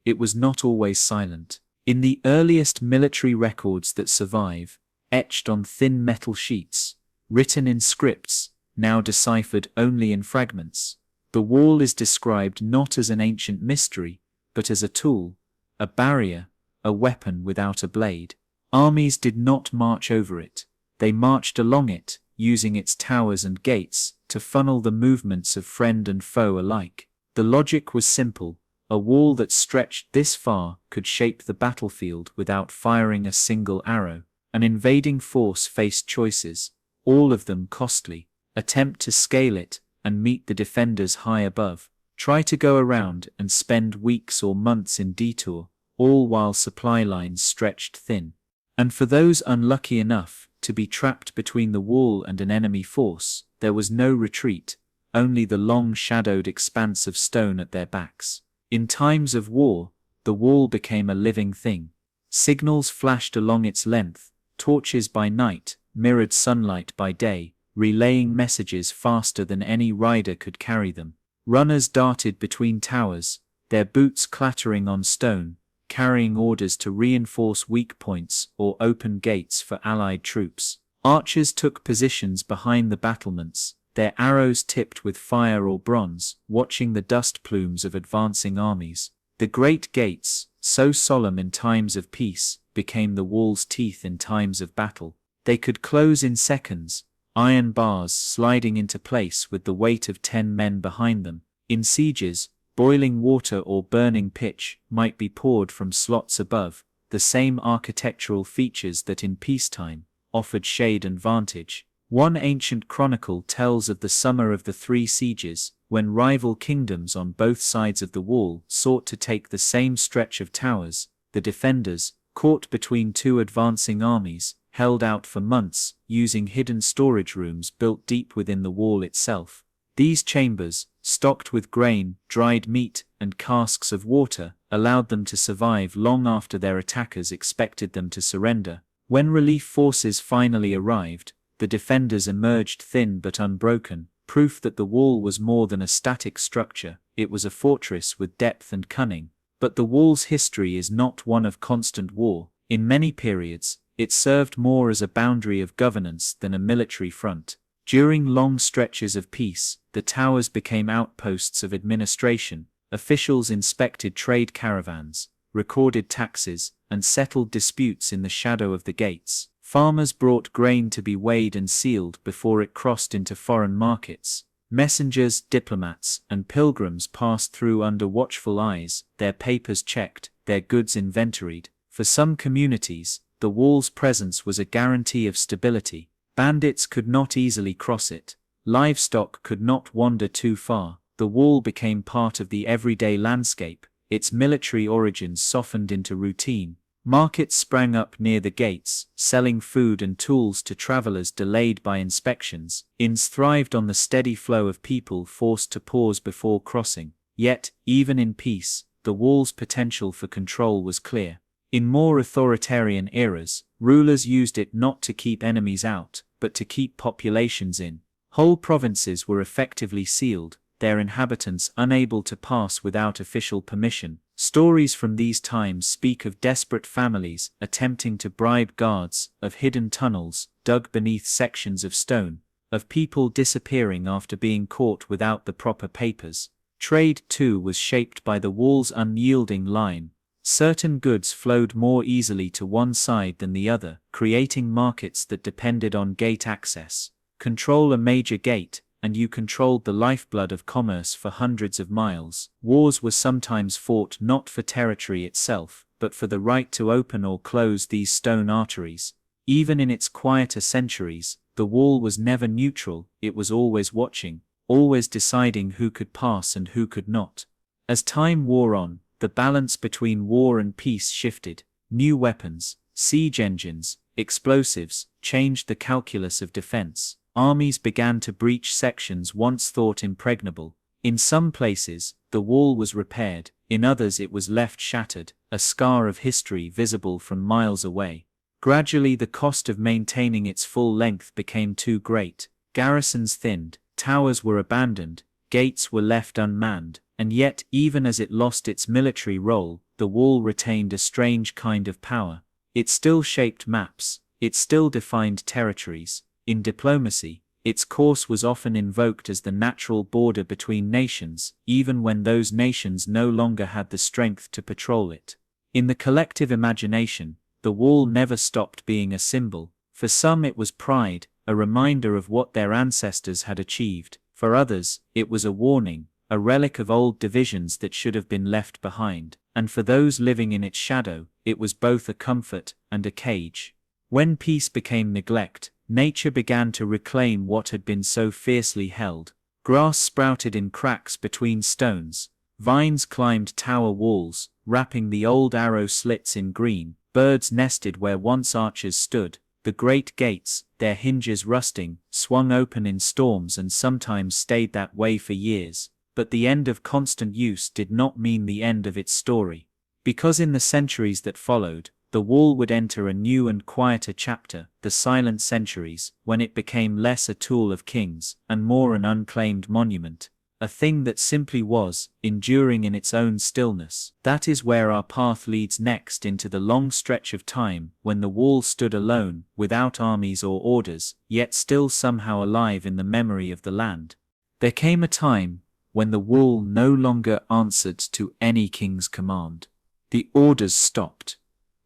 A: It was not always silent. In the earliest military records that survive, etched on thin metal sheets, written in scripts, now deciphered only in fragments, the wall is described not as an ancient mystery, but as a tool, a barrier, a weapon without a blade. Armies did not march over it, they marched along it, using its towers and gates to funnel the movements of friend and foe alike. The logic was simple: a wall that stretched this far could shape the battlefield without firing a single arrow. An invading force faced choices, all of them costly: attempt to scale it and meet the defenders high above, try to go around and spend weeks or months in detour, all while supply lines stretched thin. And for those unlucky enough to be trapped between the wall and an enemy force, there was no retreat, only the long shadowed expanse of stone at their backs. In times of war, the wall became a living thing. Signals flashed along its length, torches by night, mirrored sunlight by day, relaying messages faster than any rider could carry them. Runners darted between towers, their boots clattering on stone, carrying orders to reinforce weak points or open gates for allied troops. Archers took positions behind the battlements, their arrows tipped with fire or bronze, watching the dust plumes of advancing armies. The great gates, so solemn in times of peace, became the wall's teeth in times of battle. They could close in seconds, iron bars sliding into place with the weight of 10 men behind them. In sieges, boiling water or burning pitch might be poured from slots above, the same architectural features that in peacetime offered shade and vantage. One ancient chronicle tells of the summer of the 3 sieges, when rival kingdoms on both sides of the wall sought to take the same stretch of towers. The defenders, caught between 2 advancing armies, held out for months, using hidden storage rooms built deep within the wall itself. These chambers, stocked with grain, dried meat, and casks of water, allowed them to survive long after their attackers expected them to surrender. When relief forces finally arrived, the defenders emerged thin but unbroken, proof that the wall was more than a static structure. It was a fortress with depth and cunning. But the wall's history is not one of constant war. In many periods, it served more as a boundary of governance than a military front. During long stretches of peace, the towers became outposts of administration. Officials inspected trade caravans, recorded taxes, and settled disputes in the shadow of the gates. Farmers brought grain to be weighed and sealed before it crossed into foreign markets. Messengers, diplomats, and pilgrims passed through under watchful eyes, their papers checked, their goods inventoried. For some communities, the wall's presence was a guarantee of stability. Bandits could not easily cross it. Livestock could not wander too far. The wall became part of the everyday landscape. Its military origins softened into routine. Markets sprang up near the gates, selling food and tools to travelers delayed by inspections. Inns thrived on the steady flow of people forced to pause before crossing. Yet, even in peace, the wall's potential for control was clear. In more authoritarian eras, rulers used it not to keep enemies out, but to keep populations in. Whole provinces were effectively sealed, their inhabitants unable to pass without official permission. Stories from these times speak of desperate families attempting to bribe guards, of hidden tunnels dug beneath sections of stone, of people disappearing after being caught without the proper papers. Trade, too, was shaped by the wall's unyielding line. Certain goods flowed more easily to one side than the other, creating markets that depended on gate access. Control a major gate, and you controlled the lifeblood of commerce for hundreds of miles. Wars were sometimes fought not for territory itself, but for the right to open or close these stone arteries. Even in its quieter centuries, the wall was never neutral, it was always watching, always deciding who could pass and who could not. As time wore on, the balance between war and peace shifted. New weapons, siege engines, explosives, changed the calculus of defense. Armies began to breach sections once thought impregnable. In some places, the wall was repaired, in others it was left shattered, a scar of history visible from miles away. Gradually the cost of maintaining its full length became too great. Garrisons thinned, towers were abandoned, gates were left unmanned, and yet even as it lost its military role, the wall retained a strange kind of power. It still shaped maps, it still defined territories. In diplomacy, its course was often invoked as the natural border between nations, even when those nations no longer had the strength to patrol it. In the collective imagination, the wall never stopped being a symbol. For some it was pride, a reminder of what their ancestors had achieved. For others, it was a warning, a relic of old divisions that should have been left behind. And for those living in its shadow, it was both a comfort and a cage. When peace became neglect, nature began to reclaim what had been so fiercely held. Grass sprouted in cracks between stones, vines climbed tower walls, wrapping the old arrow slits in green, birds nested where once archers stood. The great gates, their hinges rusting, swung open in storms and sometimes stayed that way for years. But the end of constant use did not mean the end of its story. Because in the centuries that followed, the wall would enter a new and quieter chapter, the silent centuries, when it became less a tool of kings, and more an unclaimed monument, a thing that simply was, enduring in its own stillness. That is where our path leads next, into the long stretch of time when the wall stood alone, without armies or orders, yet still somehow alive in the memory of the land. There came a time when the wall no longer answered to any king's command. The orders stopped.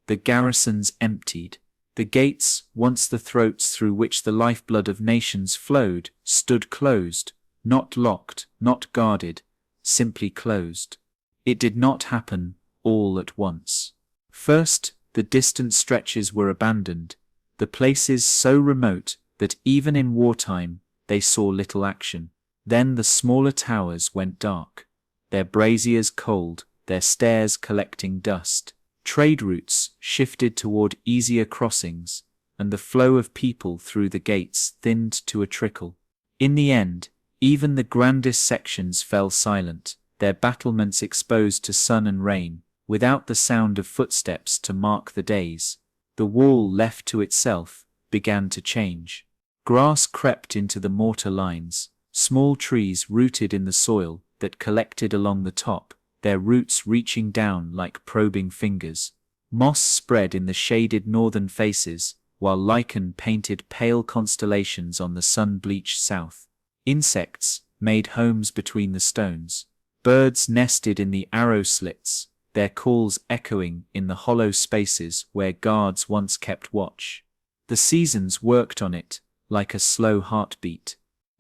A: The garrisons emptied. The gates, once the throats through which the lifeblood of nations flowed, stood closed, not locked, not guarded, simply closed. It did not happen all at once. First, the distant stretches were abandoned, the places so remote that even in wartime they saw little action. Then the smaller towers went dark, their braziers cold, their stairs collecting dust. Trade routes shifted toward easier crossings, and the flow of people through the gates thinned to a trickle. In the end, even the grandest sections fell silent, their battlements exposed to sun and rain, without the sound of footsteps to mark the days. The wall, left to itself, began to change. Grass crept into the mortar lines, small trees rooted in the soil that collected along the top, their roots reaching down like probing fingers. Moss spread in the shaded northern faces, while lichen painted pale constellations on the sun-bleached south. Insects made homes between the stones. Birds nested in the arrow slits, their calls echoing in the hollow spaces where guards once kept watch. The seasons worked on it, like a slow heartbeat.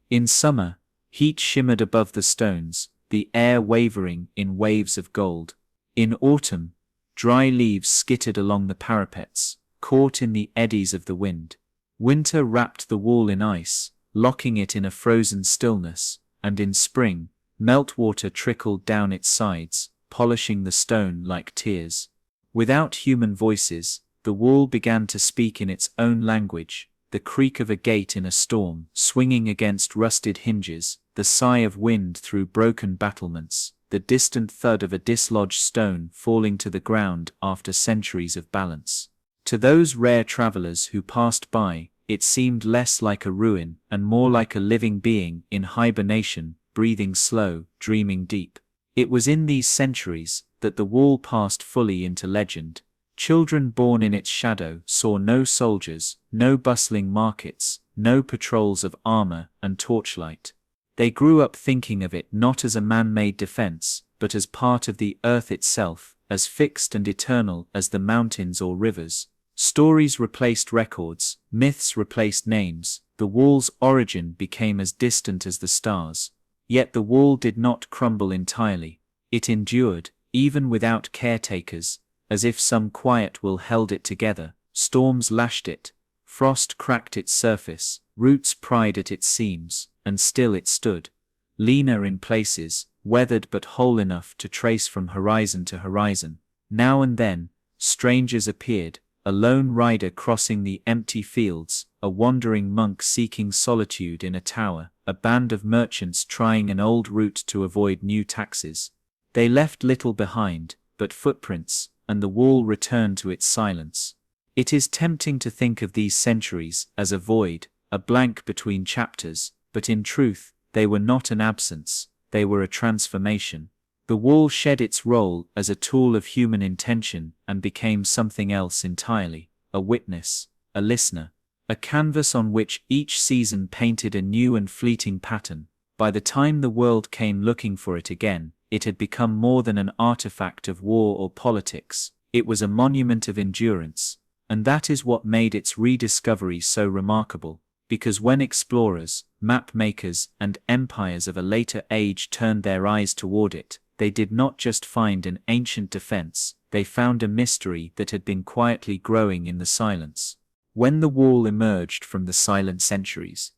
A: In summer, heat shimmered above the stones, the air wavering in waves of gold. In autumn, dry leaves skittered along the parapets, caught in the eddies of the wind. Winter wrapped the wall in ice, locking it in a frozen stillness, and in spring, meltwater trickled down its sides, polishing the stone like tears. Without human voices, the wall began to speak in its own language, the creak of a gate in a storm, swinging against rusted hinges, the sigh of wind through broken battlements, the distant thud of a dislodged stone falling to the ground after centuries of balance. To those rare travelers who passed by, it seemed less like a ruin and more like a living being in hibernation, breathing slow, dreaming deep. It was in these centuries that the wall passed fully into legend. Children born in its shadow saw no soldiers, no bustling markets, no patrols of armor and torchlight. They grew up thinking of it not as a man-made defense, but as part of the earth itself, as fixed and eternal as the mountains or rivers. Stories replaced records, myths replaced names, the wall's origin became as distant as the stars. Yet the wall did not crumble entirely. It endured, even without caretakers, as if some quiet will held it together. Storms lashed it, frost cracked its surface, roots pried at its seams, and still it stood, leaner in places, weathered but whole enough to trace from horizon to horizon. Now and then, strangers appeared, a lone rider crossing the empty fields, a wandering monk seeking solitude in a tower, a band of merchants trying an old route to avoid new taxes. They left little behind, but footprints, and the wall returned to its silence. It is tempting to think of these centuries as a void, a blank between chapters, but in truth, they were not an absence, they were a transformation. The wall shed its role as a tool of human intention and became something else entirely, a witness, a listener, a canvas on which each season painted a new and fleeting pattern. By the time the world came looking for it again, it had become more than an artifact of war or politics. It was a monument of endurance, and that is what made its rediscovery so remarkable, because when explorers, map makers, and empires of a later age turned their eyes toward it, they did not just find an ancient defense, they found a mystery that had been quietly growing in the silence. When the wall emerged from the silent centuries,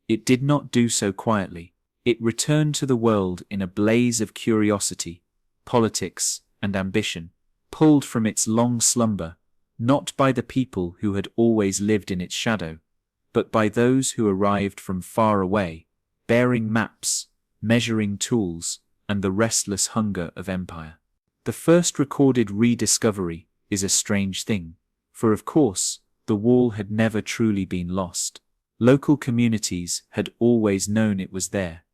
A: it did not do so quietly. It returned to the world in a blaze of curiosity, politics, and ambition, pulled from its long slumber, not by the people who had always lived in its shadow, but by those who arrived from far away, bearing maps, measuring tools, and the restless hunger of empire. The first recorded rediscovery is a strange thing, for of course, the wall had never truly been lost. Local communities had always known it was there.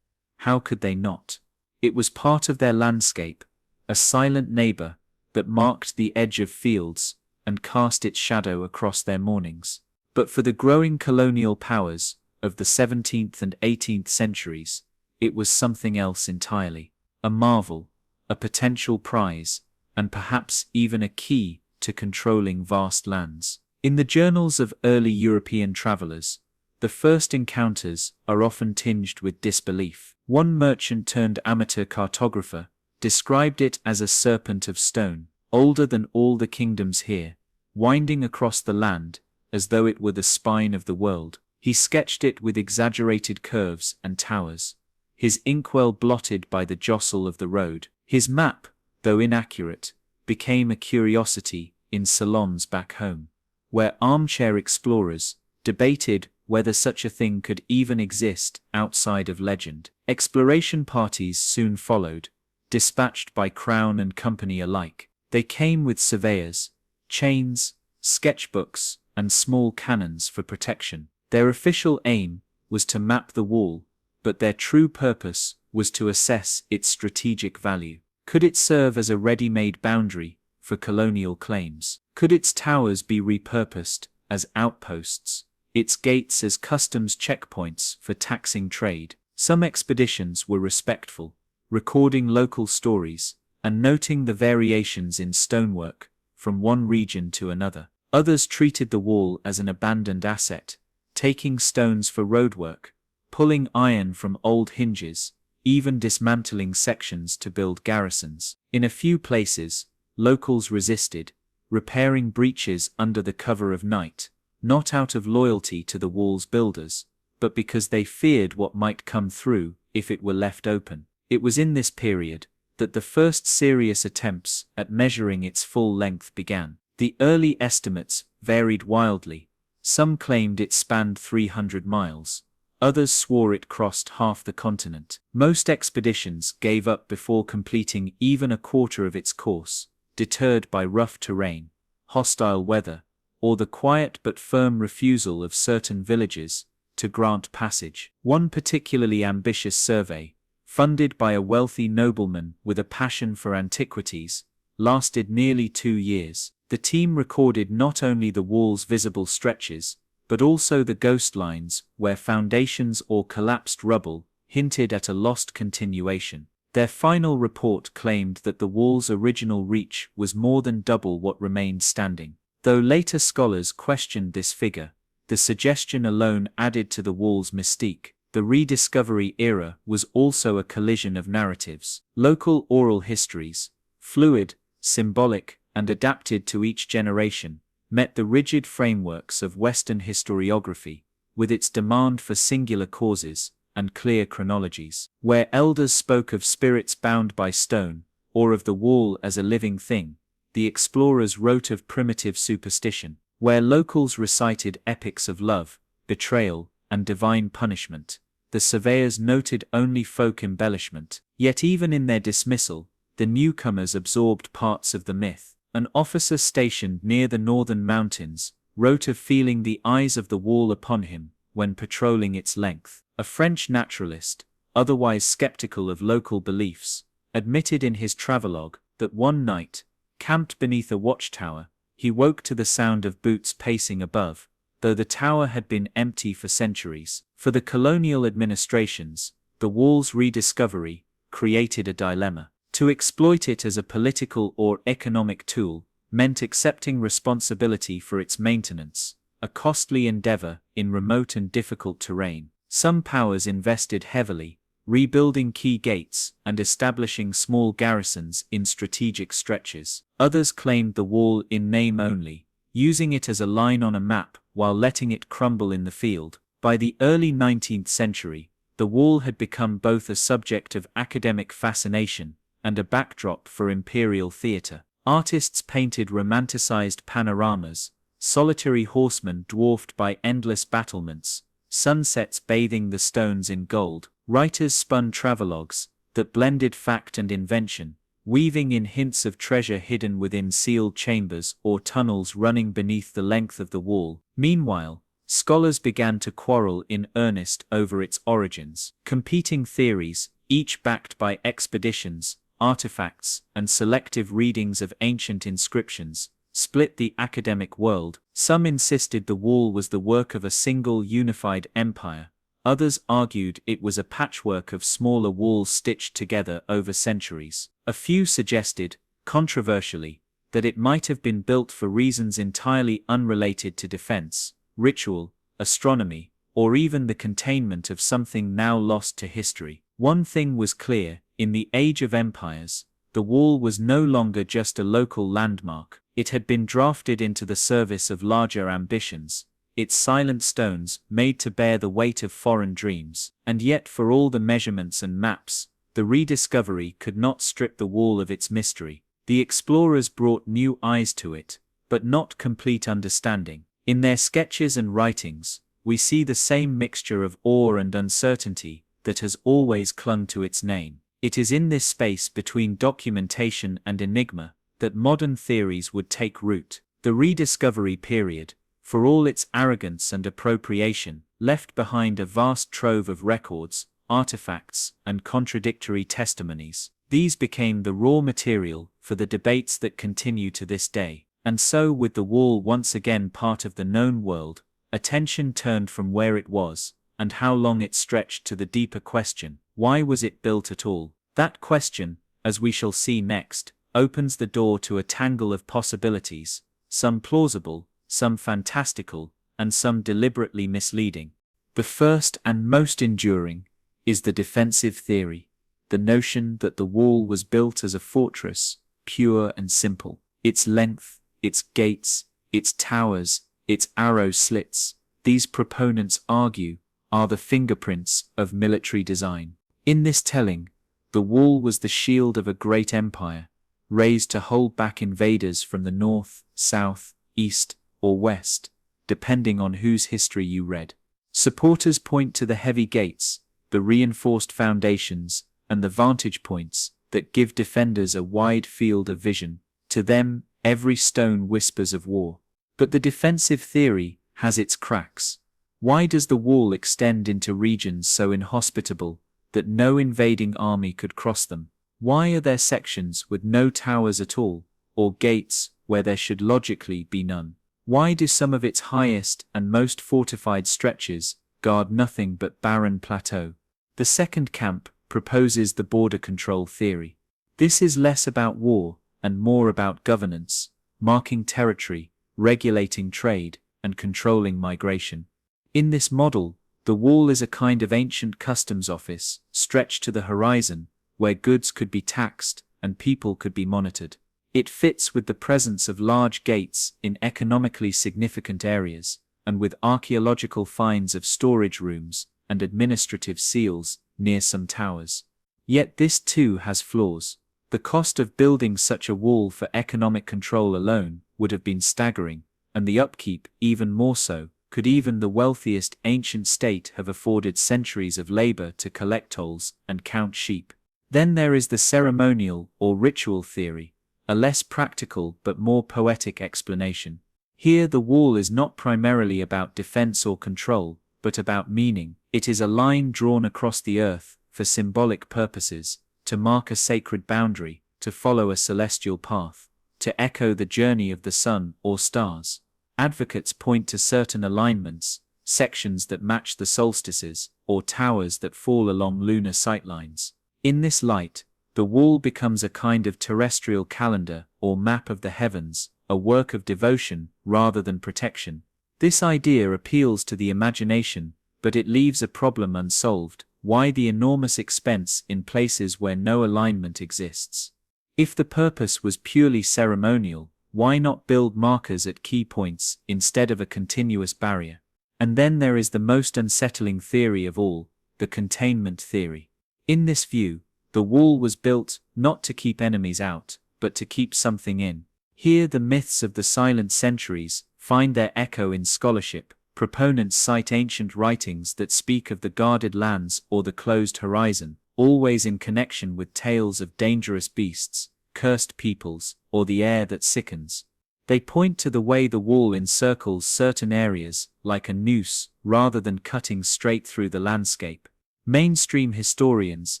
A: How could they not? It was part of their landscape, a silent neighbor that marked the edge of fields and cast its shadow across their mornings. But for the growing colonial powers of the 17th and 18th centuries, it was something else entirely. A marvel, a potential prize, and perhaps even a key to controlling vast lands. In the journals of early European travelers, the first encounters are often tinged with disbelief. One merchant turned amateur cartographer described it as a serpent of stone, older than all the kingdoms here, winding across the land as though it were the spine of the world. He sketched it with exaggerated curves and towers, his inkwell blotted by the jostle of the road. His map, though inaccurate, became a curiosity in salons back home, where armchair explorers debated whether such a thing could even exist outside of legend. Exploration parties soon followed, dispatched by crown and company alike. They came with surveyors, chains, sketchbooks, and small cannons for protection. Their official aim was to map the wall, but their true purpose was to assess its strategic value. Could it serve as a ready-made boundary for colonial claims? Could its towers be repurposed as outposts, its gates as customs checkpoints for taxing trade? Some expeditions were respectful, recording local stories and noting the variations in stonework from one region to another. Others treated the wall as an abandoned asset, taking stones for roadwork, pulling iron from old hinges, even dismantling sections to build garrisons. In a few places, locals resisted, repairing breaches under the cover of night, not out of loyalty to the wall's builders, but because they feared what might come through if it were left open. It was in this period that the first serious attempts at measuring its full length began. The early estimates varied wildly. Some claimed it spanned 300 miles. Others swore it crossed half the continent. Most expeditions gave up before completing even a quarter of its course, deterred by rough terrain, hostile weather, or the quiet but firm refusal of certain villages to grant passage. One particularly ambitious survey, funded by a wealthy nobleman with a passion for antiquities, lasted nearly 2 years. The team recorded not only the wall's visible stretches, but also the ghost lines where foundations or collapsed rubble hinted at a lost continuation. Their final report claimed that the wall's original reach was more than double what remained standing. Though later scholars questioned this figure, the suggestion alone added to the wall's mystique. The rediscovery era was also a collision of narratives. Local oral histories, fluid, symbolic, and adapted to each generation, met the rigid frameworks of Western historiography, with its demand for singular causes and clear chronologies. Where elders spoke of spirits bound by stone, or of the wall as a living thing, the explorers wrote of primitive superstition. Where locals recited epics of love, betrayal, and divine punishment, the surveyors noted only folk embellishment. Yet even in their dismissal, the newcomers absorbed parts of the myth. An officer stationed near the northern mountains wrote of feeling the eyes of the wall upon him when patrolling its length. A French naturalist, otherwise skeptical of local beliefs, admitted in his travelogue that one night, camped beneath a watchtower, he woke to the sound of boots pacing above, though the tower had been empty for centuries. For the colonial administrations, the wall's rediscovery created a dilemma. To exploit it as a political or economic tool meant accepting responsibility for its maintenance, a costly endeavor in remote and difficult terrain. Some powers invested heavily, rebuilding key gates and establishing small garrisons in strategic stretches. Others claimed the wall in name only, using it as a line on a map while letting it crumble in the field. By the early 19th century, the wall had become both a subject of academic fascination and a backdrop for imperial theater. Artists painted romanticized panoramas, solitary horsemen dwarfed by endless battlements, sunsets bathing the stones in gold. Writers spun travelogues that blended fact and invention, weaving in hints of treasure hidden within sealed chambers or tunnels running beneath the length of the wall. Meanwhile, scholars began to quarrel in earnest over its origins. Competing theories, each backed by expeditions, artifacts, and selective readings of ancient inscriptions, split the academic world. Some insisted the wall was the work of a single unified empire. Others argued it was a patchwork of smaller walls stitched together over centuries. A few suggested, controversially, that it might have been built for reasons entirely unrelated to defense, ritual, astronomy, or even the containment of something now lost to history. One thing was clear: in the age of empires, the wall was no longer just a local landmark. It had been drafted into the service of larger ambitions, its silent stones made to bear the weight of foreign dreams. And yet, for all the measurements and maps, the rediscovery could not strip the wall of its mystery. The explorers brought new eyes to it, but not complete understanding. In their sketches and writings, we see the same mixture of awe and uncertainty that has always clung to its name. It is in this space between documentation and enigma that modern theories would take root. The rediscovery period, for all its arrogance and appropriation, left behind a vast trove of records, artifacts, and contradictory testimonies. These became the raw material for the debates that continue to this day. And so, with the wall once again part of the known world, attention turned from where it was, and how long it stretched, to the deeper question: why was it built at all? That question, as we shall see next, opens the door to a tangle of possibilities, some plausible, some fantastical, and some deliberately misleading. The first and most enduring is the defensive theory, the notion that the wall was built as a fortress, pure and simple. Its length, its gates, its towers, its arrow slits, these proponents argue, are the fingerprints of military design. In this telling, the wall was the shield of a great empire, raised to hold back invaders from the north, south, east, or west, depending on whose history you read. Supporters point to the heavy gates, the reinforced foundations, and the vantage points that give defenders a wide field of vision. To them, every stone whispers of war. But the defensive theory has its cracks. Why does the wall extend into regions so inhospitable that no invading army could cross them? Why are there sections with no towers at all, or gates where there should logically be none? Why do some of its highest and most fortified stretches guard nothing but barren plateau? The second camp proposes the border control theory. This is less about war and more about governance, marking territory, regulating trade, and controlling migration. In this model, the wall is a kind of ancient customs office, stretched to the horizon, where goods could be taxed and people could be monitored. It fits with the presence of large gates in economically significant areas, and with archaeological finds of storage rooms and administrative seals near some towers. Yet this too has flaws. The cost of building such a wall for economic control alone would have been staggering, and the upkeep even more so. Could even the wealthiest ancient state have afforded centuries of labor to collect tolls and count sheep? Then there is the ceremonial or ritual theory, a less practical but more poetic explanation. Here the wall is not primarily about defense or control, but about meaning. It is a line drawn across the earth for symbolic purposes, to mark a sacred boundary, to follow a celestial path, to echo the journey of the sun or stars. Advocates point to certain alignments, sections that match the solstices, or towers that fall along lunar sightlines. In this light, the wall becomes a kind of terrestrial calendar or map of the heavens, a work of devotion rather than protection. This idea appeals to the imagination, but it leaves a problem unsolved: why the enormous expense in places where no alignment exists? If the purpose was purely ceremonial, why not build markers at key points instead of a continuous barrier? And then there is the most unsettling theory of all, the containment theory. In this view, the wall was built not to keep enemies out, but to keep something in. Here the myths of the silent centuries find their echo in scholarship. Proponents cite ancient writings that speak of the guarded lands or the closed horizon, always in connection with tales of dangerous beasts, cursed peoples, or the air that sickens. They point to the way the wall encircles certain areas, like a noose, rather than cutting straight through the landscape. Mainstream historians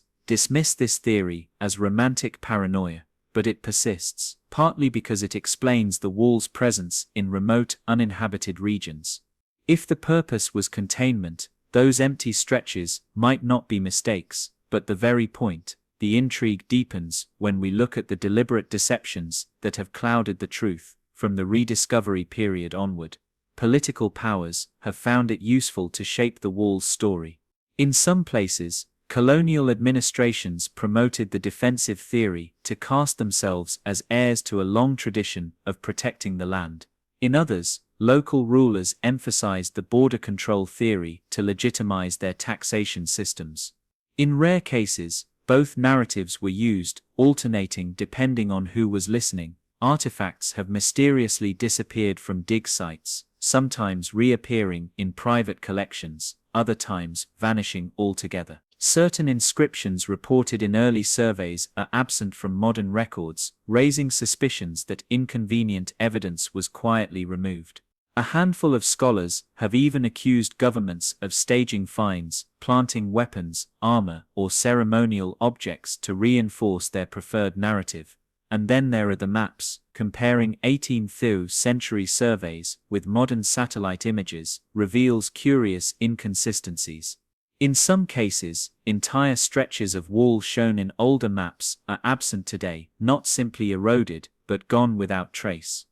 A: dismiss this theory as romantic paranoia, but it persists, partly because it explains the wall's presence in remote, uninhabited regions. If the purpose was containment, those empty stretches might not be mistakes, but the very point. The intrigue deepens when we look at the deliberate deceptions that have clouded the truth. From the rediscovery period onward, political powers have found it useful to shape the wall's story. In some places, colonial administrations promoted the defensive theory to cast themselves as heirs to a long tradition of protecting the land. In others, local rulers emphasized the border control theory to legitimize their taxation systems. In rare cases, both narratives were used, alternating depending on who was listening. Artifacts have mysteriously disappeared from dig sites, sometimes reappearing in private collections, other times vanishing altogether. Certain inscriptions reported in early surveys are absent from modern records, raising suspicions that inconvenient evidence was quietly removed. A handful of scholars have even accused governments of staging finds, planting weapons, armor, or ceremonial objects to reinforce their preferred narrative. And then there are the maps. Comparing 18th century surveys with modern satellite images reveals curious inconsistencies. In some cases, entire stretches of wall shown in older maps are absent today, not simply eroded, but gone without trace.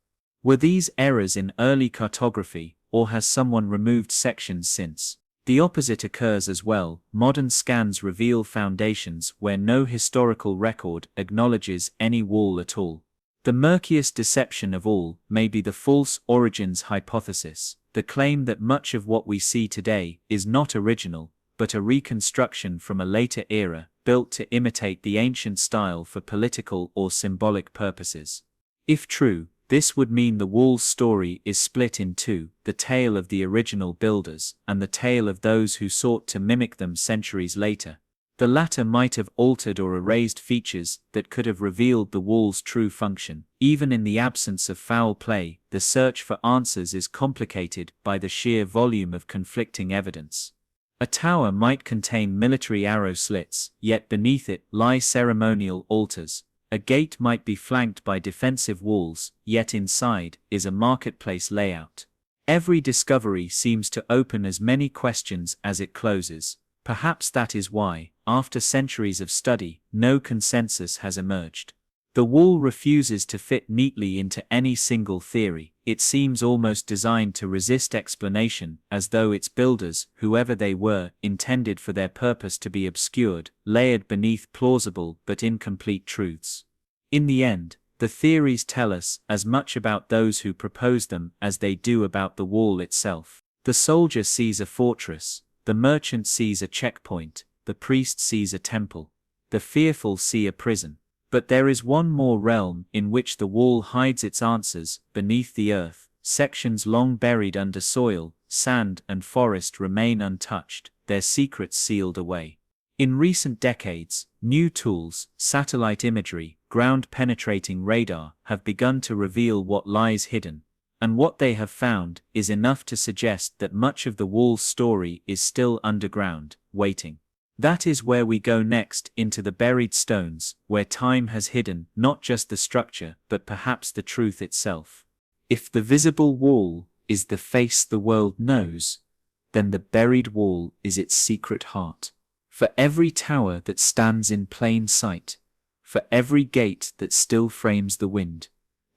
A: Were these errors in early cartography, or has someone removed sections since? The opposite occurs as well. Modern scans reveal foundations where no historical record acknowledges any wall at all. The murkiest deception of all may be the false origins hypothesis, the claim that much of what we see today is not original, but a reconstruction from a later era, built to imitate the ancient style for political or symbolic purposes. If true, this would mean the wall's story is split in two, the tale of the original builders and the tale of those who sought to mimic them centuries later. The latter might have altered or erased features that could have revealed the wall's true function. Even in the absence of foul play, the search for answers is complicated by the sheer volume of conflicting evidence. A tower might contain military arrow slits, yet beneath it lie ceremonial altars. A gate might be flanked by defensive walls, yet inside is a marketplace layout. Every discovery seems to open as many questions as it closes. Perhaps that is why, after centuries of study, no consensus has emerged. The wall refuses to fit neatly into any single theory. It seems almost designed to resist explanation, as though its builders, whoever they were, intended for their purpose to be obscured, layered beneath plausible but incomplete truths. In the end, the theories tell us as much about those who proposed them as they do about the wall itself. The soldier sees a fortress, the merchant sees a checkpoint, the priest sees a temple, the fearful see a prison. But there is one more realm in which the wall hides its answers. Beneath the earth, sections long buried under soil, sand and forest remain untouched, their secrets sealed away. In recent decades, new tools, satellite imagery, ground-penetrating radar, have begun to reveal what lies hidden, and what they have found is enough to suggest that much of the wall's story is still underground, waiting. That is where we go next, into the buried stones, where time has hidden not just the structure but perhaps the truth itself. If the visible wall is the face the world knows, then the buried wall is its secret heart. For every tower that stands in plain sight, for every gate that still frames the wind,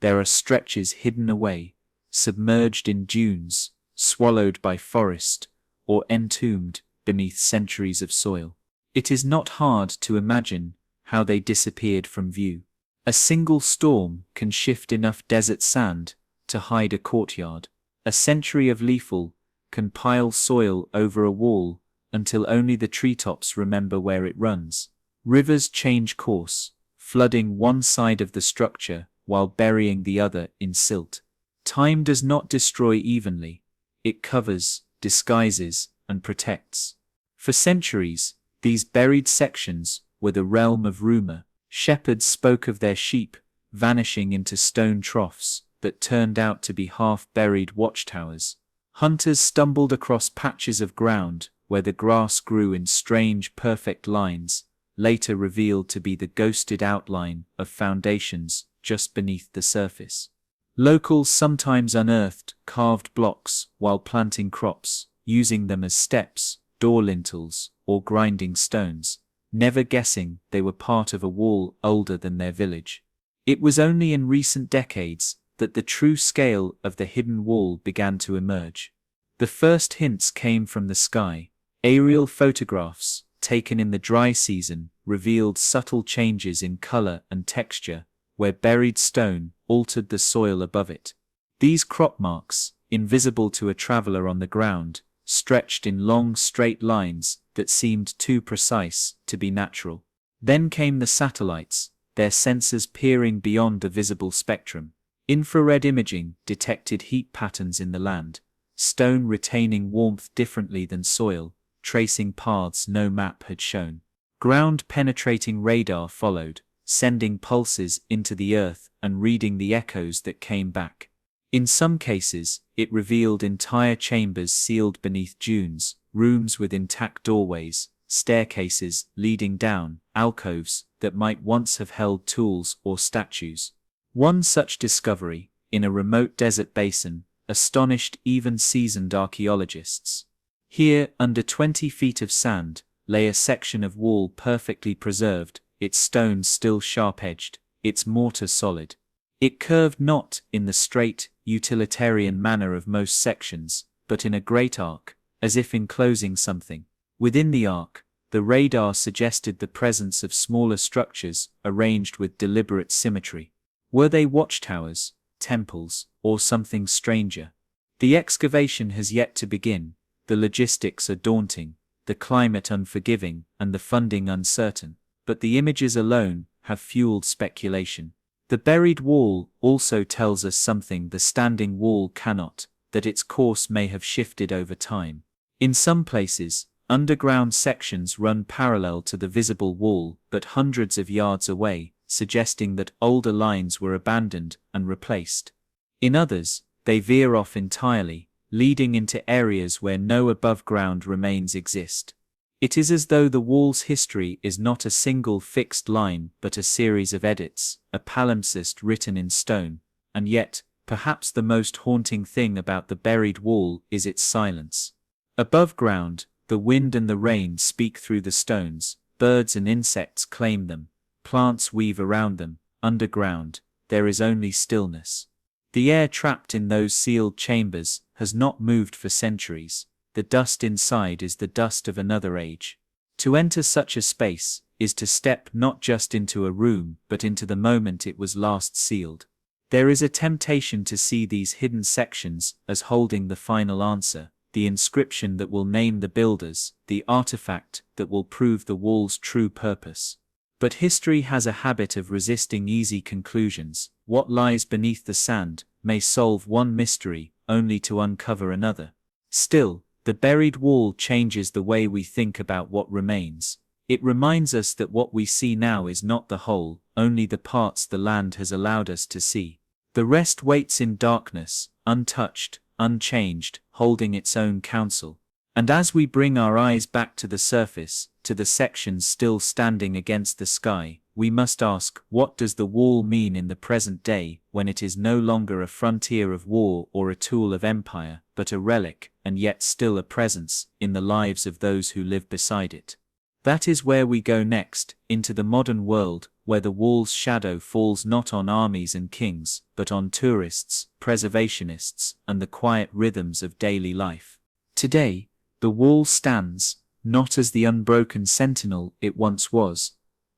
A: there are stretches hidden away, submerged in dunes, swallowed by forest, or entombed beneath centuries of soil. It is not hard to imagine how they disappeared from view. A single storm can shift enough desert sand to hide a courtyard. A century of leafall can pile soil over a wall until only the treetops remember where it runs. Rivers change course, flooding one side of the structure while burying the other in silt. Time does not destroy evenly. It covers, disguises, and protects. For centuries, these buried sections were the realm of rumor. Shepherds spoke of their sheep vanishing into stone troughs that turned out to be half-buried watchtowers. Hunters stumbled across patches of ground where the grass grew in strange, perfect lines, later revealed to be the ghosted outline of foundations just beneath the surface. Locals sometimes unearthed carved blocks while planting crops, using them as steps, door lintels, or grinding stones, never guessing they were part of a wall older than their village. It was only in recent decades that the true scale of the hidden wall began to emerge. The first hints came from the sky. Aerial photographs, taken in the dry season, revealed subtle changes in color and texture, where buried stone altered the soil above it. These crop marks, invisible to a traveler on the ground, stretched in long straight lines that seemed too precise to be natural. Then came the satellites, their sensors peering beyond the visible spectrum. Infrared imaging detected heat patterns in the land, stone retaining warmth differently than soil, tracing paths no map had shown. Ground-penetrating radar followed, sending pulses into the earth and reading the echoes that came back. In some cases, it revealed entire chambers sealed beneath dunes, rooms with intact doorways, staircases leading down, alcoves that might once have held tools or statues. One such discovery, in a remote desert basin, astonished even seasoned archaeologists. Here, under 20 feet of sand, lay a section of wall perfectly preserved, its stones still sharp-edged, its mortar solid. It curved not in the straight, utilitarian manner of most sections, but in a great arc, as if enclosing something. Within the arc, the radar suggested the presence of smaller structures arranged with deliberate symmetry. Were they watchtowers, temples, or something stranger? The excavation has yet to begin, the logistics are daunting, the climate unforgiving, and the funding uncertain, but the images alone have fueled speculation. The buried wall also tells us something the standing wall cannot, that its course may have shifted over time. In some places, underground sections run parallel to the visible wall but hundreds of yards away, suggesting that older lines were abandoned and replaced. In others, they veer off entirely, leading into areas where no above-ground remains exist. It is as though the wall's history is not a single fixed line but a series of edits, a palimpsest written in stone, and yet, perhaps the most haunting thing about the buried wall is its silence. Above ground, the wind and the rain speak through the stones, birds and insects claim them, plants weave around them. Underground, there is only stillness. The air trapped in those sealed chambers has not moved for centuries. The dust inside is the dust of another age. To enter such a space is to step not just into a room but into the moment it was last sealed. There is a temptation to see these hidden sections as holding the final answer, the inscription that will name the builders, the artifact that will prove the wall's true purpose. But history has a habit of resisting easy conclusions. What lies beneath the sand may solve one mystery only to uncover another. Still, the buried wall changes the way we think about what remains. It reminds us that what we see now is not the whole, only the parts the land has allowed us to see. The rest waits in darkness, untouched, unchanged, holding its own counsel. And as we bring our eyes back to the surface, to the sections still standing against the sky, we must ask, what does the wall mean in the present day, when it is no longer a frontier of war or a tool of empire, but a relic, and yet still a presence, in the lives of those who live beside it? That is where we go next, into the modern world, where the wall's shadow falls not on armies and kings, but on tourists, preservationists, and the quiet rhythms of daily life. Today, the wall stands, not as the unbroken sentinel it once was,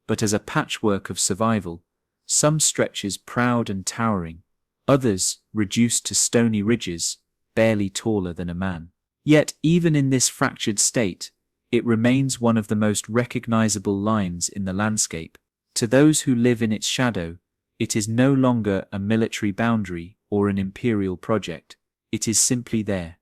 A: but as a patchwork of survival, some stretches proud and towering, others reduced to stony ridges, barely taller than a man. Yet even in this fractured state, it remains one of the most recognizable lines in the landscape. To those who live in its shadow, it is no longer a military boundary or an imperial project. It is simply there.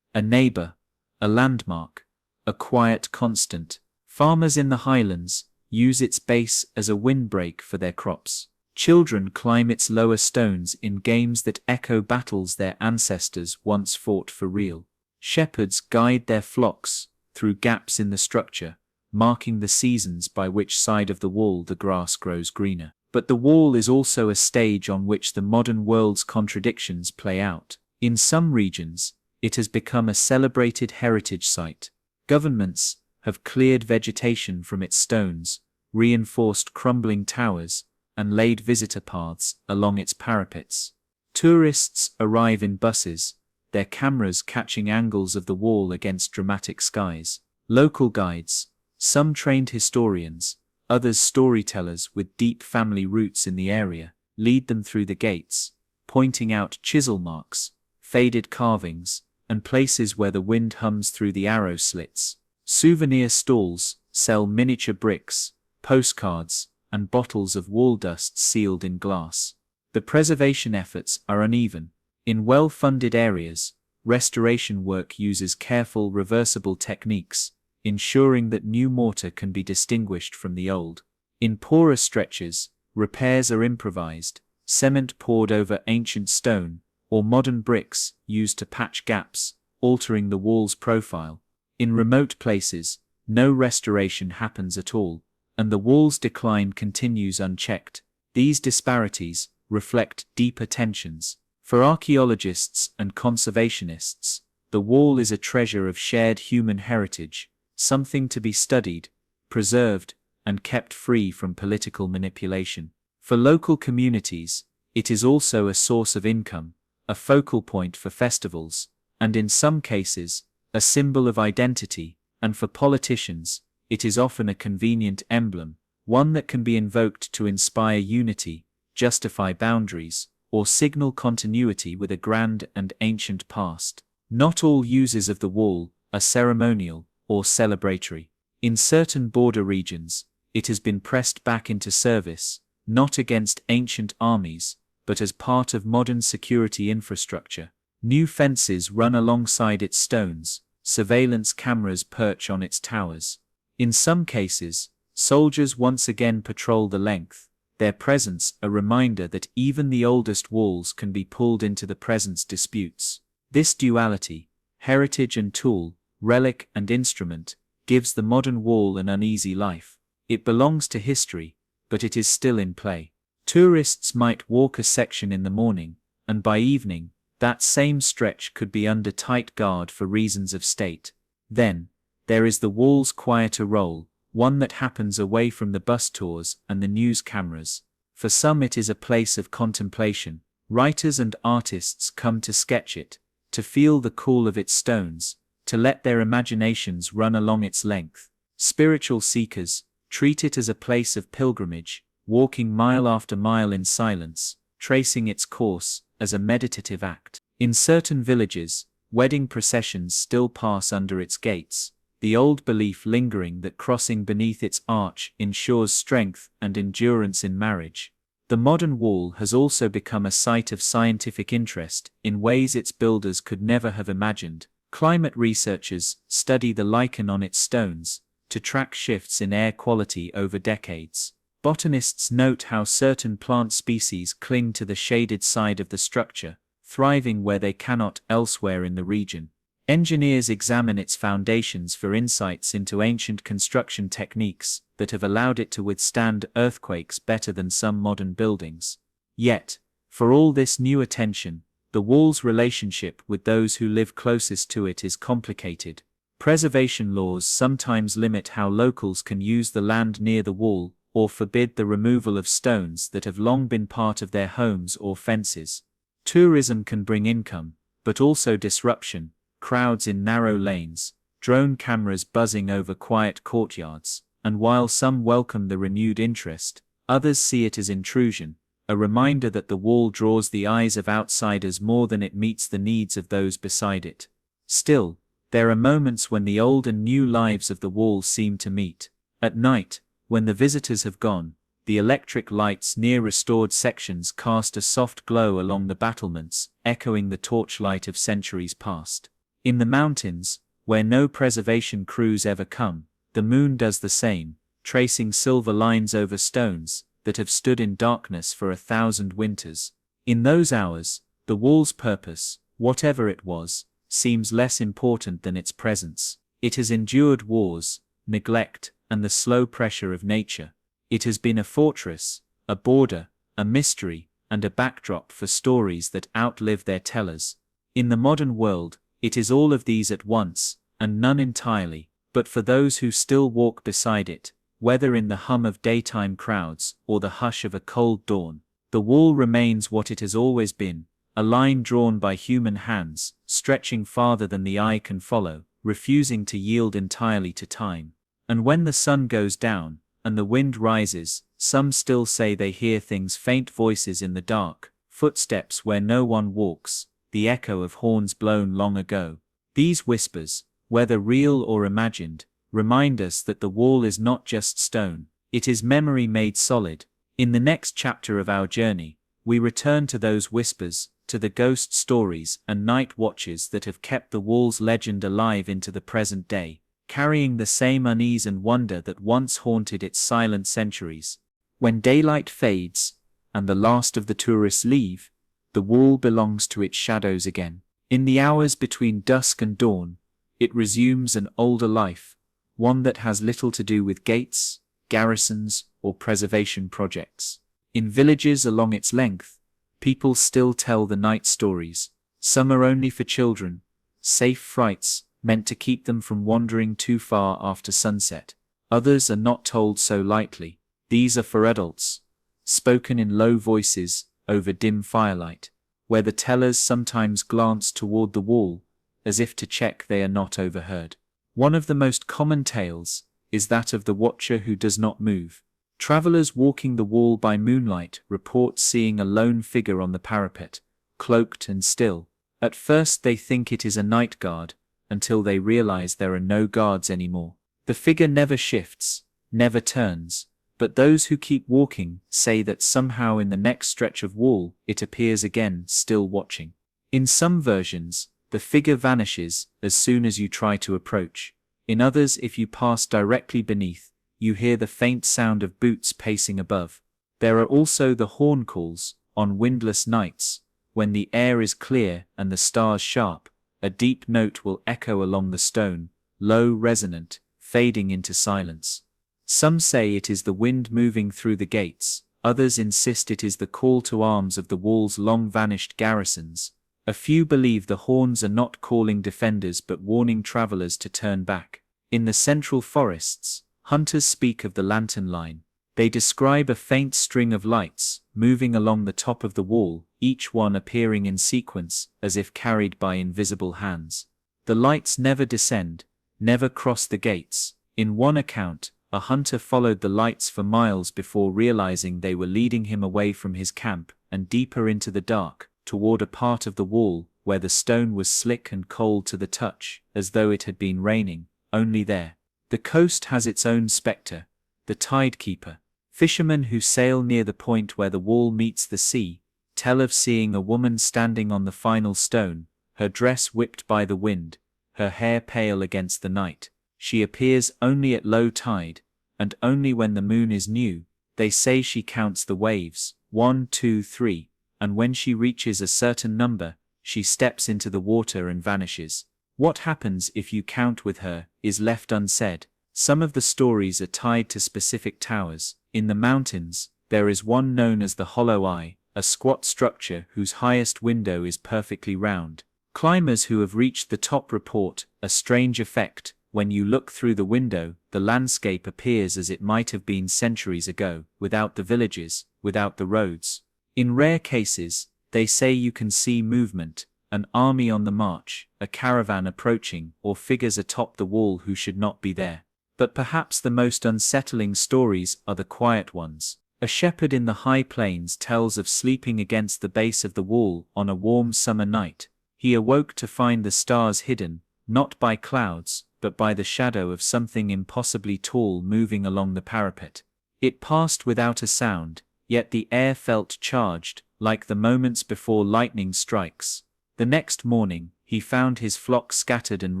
A: A neighbor, a landmark, a quiet constant. Farmers in the highlands use its base as a windbreak for their crops. Children climb its lower stones in games that echo battles their ancestors once fought for real. Shepherds guide their flocks through gaps in the structure, marking the seasons by which side of the wall the grass grows greener. But the wall is also a stage on which the modern world's contradictions play out. In some regions, it has become a celebrated heritage site. Governments have cleared vegetation from its stones, reinforced crumbling towers, and laid visitor paths along its parapets. Tourists arrive in buses, their cameras catching angles of the wall against dramatic skies. Local guides, some trained historians, others storytellers with deep family roots in the area, lead them through the gates, pointing out chisel marks, faded carvings, and places where the wind hums through the arrow slits. Souvenir stalls sell miniature bricks, postcards, and bottles of wall dust sealed in glass. The preservation efforts are uneven. In well-funded areas, restoration work uses careful reversible techniques, ensuring that new mortar can be distinguished from the old. In poorer stretches, repairs are improvised, cement poured over ancient stone, or modern bricks used to patch gaps, altering the wall's profile. In remote places, no restoration happens at all, and the wall's decline continues unchecked. These disparities reflect deeper tensions. For archaeologists and conservationists, the wall is a treasure of shared human heritage, something to be studied, preserved, and kept free from political manipulation. For local communities, it is also a source of income, a focal point for festivals, and in some cases, a symbol of identity, and for politicians, it is often a convenient emblem, one that can be invoked to inspire unity, justify boundaries, or signal continuity with a grand and ancient past. Not all uses of the wall are ceremonial or celebratory. In certain border regions, it has been pressed back into service, not against ancient armies, but as part of modern security infrastructure. New fences run alongside its stones, surveillance cameras perch on its towers. In some cases, soldiers once again patrol the length, their presence a reminder that even the oldest walls can be pulled into the present disputes. This duality, heritage and tool, relic and instrument, gives the modern wall an uneasy life. It belongs to history, but it is still in play. Tourists might walk a section in the morning, and by evening, that same stretch could be under tight guard for reasons of state. Then, there is the wall's quieter role, one that happens away from the bus tours and the news cameras. For some it is a place of contemplation. Writers and artists come to sketch it, to feel the cool of its stones, to let their imaginations run along its length. Spiritual seekers treat it as a place of pilgrimage, walking mile after mile in silence, tracing its course as a meditative act. In certain villages, wedding processions still pass under its gates, the old belief lingering that crossing beneath its arch ensures strength and endurance in marriage. The modern wall has also become a site of scientific interest in ways its builders could never have imagined. Climate researchers study the lichen on its stones to track shifts in air quality over decades. Botanists note how certain plant species cling to the shaded side of the structure, thriving where they cannot elsewhere in the region. Engineers examine its foundations for insights into ancient construction techniques that have allowed it to withstand earthquakes better than some modern buildings. Yet, for all this new attention, the wall's relationship with those who live closest to it is complicated. Preservation laws sometimes limit how locals can use the land near the wall, or forbid the removal of stones that have long been part of their homes or fences. Tourism can bring income, but also disruption. Crowds in narrow lanes, drone cameras buzzing over quiet courtyards, and while some welcome the renewed interest, others see it as intrusion, a reminder that the wall draws the eyes of outsiders more than it meets the needs of those beside it. Still, there are moments when the old and new lives of the wall seem to meet. At night, when the visitors have gone, the electric lights near restored sections cast a soft glow along the battlements, echoing the torchlight of centuries past. In the mountains, where no preservation crews ever come, the moon does the same, tracing silver lines over stones that have stood in darkness for 1,000 winters. In those hours, the wall's purpose, whatever it was, seems less important than its presence. It has endured wars, neglect, and the slow pressure of nature. It has been a fortress, a border, a mystery, and a backdrop for stories that outlive their tellers. In the modern world, it is all of these at once, and none entirely, but for those who still walk beside it, whether in the hum of daytime crowds or the hush of a cold dawn, the wall remains what it has always been, a line drawn by human hands, stretching farther than the eye can follow, refusing to yield entirely to time. And when the sun goes down, and the wind rises, some still say they hear things, faint voices in the dark, footsteps where no one walks, the echo of horns blown long ago. These whispers, whether real or imagined, remind us that the wall is not just stone, it is memory made solid. In the next chapter of our journey, we return to those whispers, to the ghost stories and night watches that have kept the wall's legend alive into the present day, carrying the same unease and wonder that once haunted its silent centuries. When daylight fades, and the last of the tourists leave, the wall belongs to its shadows again. In the hours between dusk and dawn, it resumes an older life, one that has little to do with gates, garrisons, or preservation projects. In villages along its length, people still tell the night stories. Some are only for children, safe frights meant to keep them from wandering too far after sunset. Others are not told so lightly. These are for adults, spoken in low voices over dim firelight, where the tellers sometimes glance toward the wall, as if to check they are not overheard. One of the most common tales is that of the watcher who does not move. Travelers walking the wall by moonlight report seeing a lone figure on the parapet, cloaked and still. At first they think it is a night guard, until they realize there are no guards anymore. The figure never shifts, never turns, but those who keep walking say that somehow in the next stretch of wall it appears again, still watching. In some versions, the figure vanishes as soon as you try to approach. In others, if you pass directly beneath, you hear the faint sound of boots pacing above. There are also the horn calls, on windless nights, when the air is clear and the stars sharp. A deep note will echo along the stone, low, resonant, fading into silence. Some say it is the wind moving through the gates, others insist it is the call to arms of the wall's long-vanished garrisons. A few believe the horns are not calling defenders but warning travelers to turn back. In the central forests, hunters speak of the lantern line. They describe a faint string of lights moving along the top of the wall, each one appearing in sequence as if carried by invisible hands. The lights never descend, never cross the gates. In one account, a hunter followed the lights for miles before realizing they were leading him away from his camp and deeper into the dark, toward a part of the wall where the stone was slick and cold to the touch, as though it had been raining, only there. The coast has its own spectre, the tidekeeper. Fishermen who sail near the point where the wall meets the sea tell of seeing a woman standing on the final stone, her dress whipped by the wind, her hair pale against the night. She appears only at low tide, and only when the moon is new. They say she counts the waves, 1, 2, 3, and when she reaches a certain number, she steps into the water and vanishes. What happens if you count with her is left unsaid. Some of the stories are tied to specific towers. In the mountains, there is one known as the Hollow Eye, a squat structure whose highest window is perfectly round. Climbers who have reached the top report a strange effect. When you look through the window, the landscape appears as it might have been centuries ago, without the villages, without the roads. In rare cases, they say you can see movement, an army on the march, a caravan approaching, or figures atop the wall who should not be there. But perhaps the most unsettling stories are the quiet ones. A shepherd in the high plains tells of sleeping against the base of the wall on a warm summer night. He awoke to find the stars hidden, not by clouds, but by the shadow of something impossibly tall moving along the parapet. It passed without a sound, yet the air felt charged, like the moments before lightning strikes. The next morning, he found his flock scattered and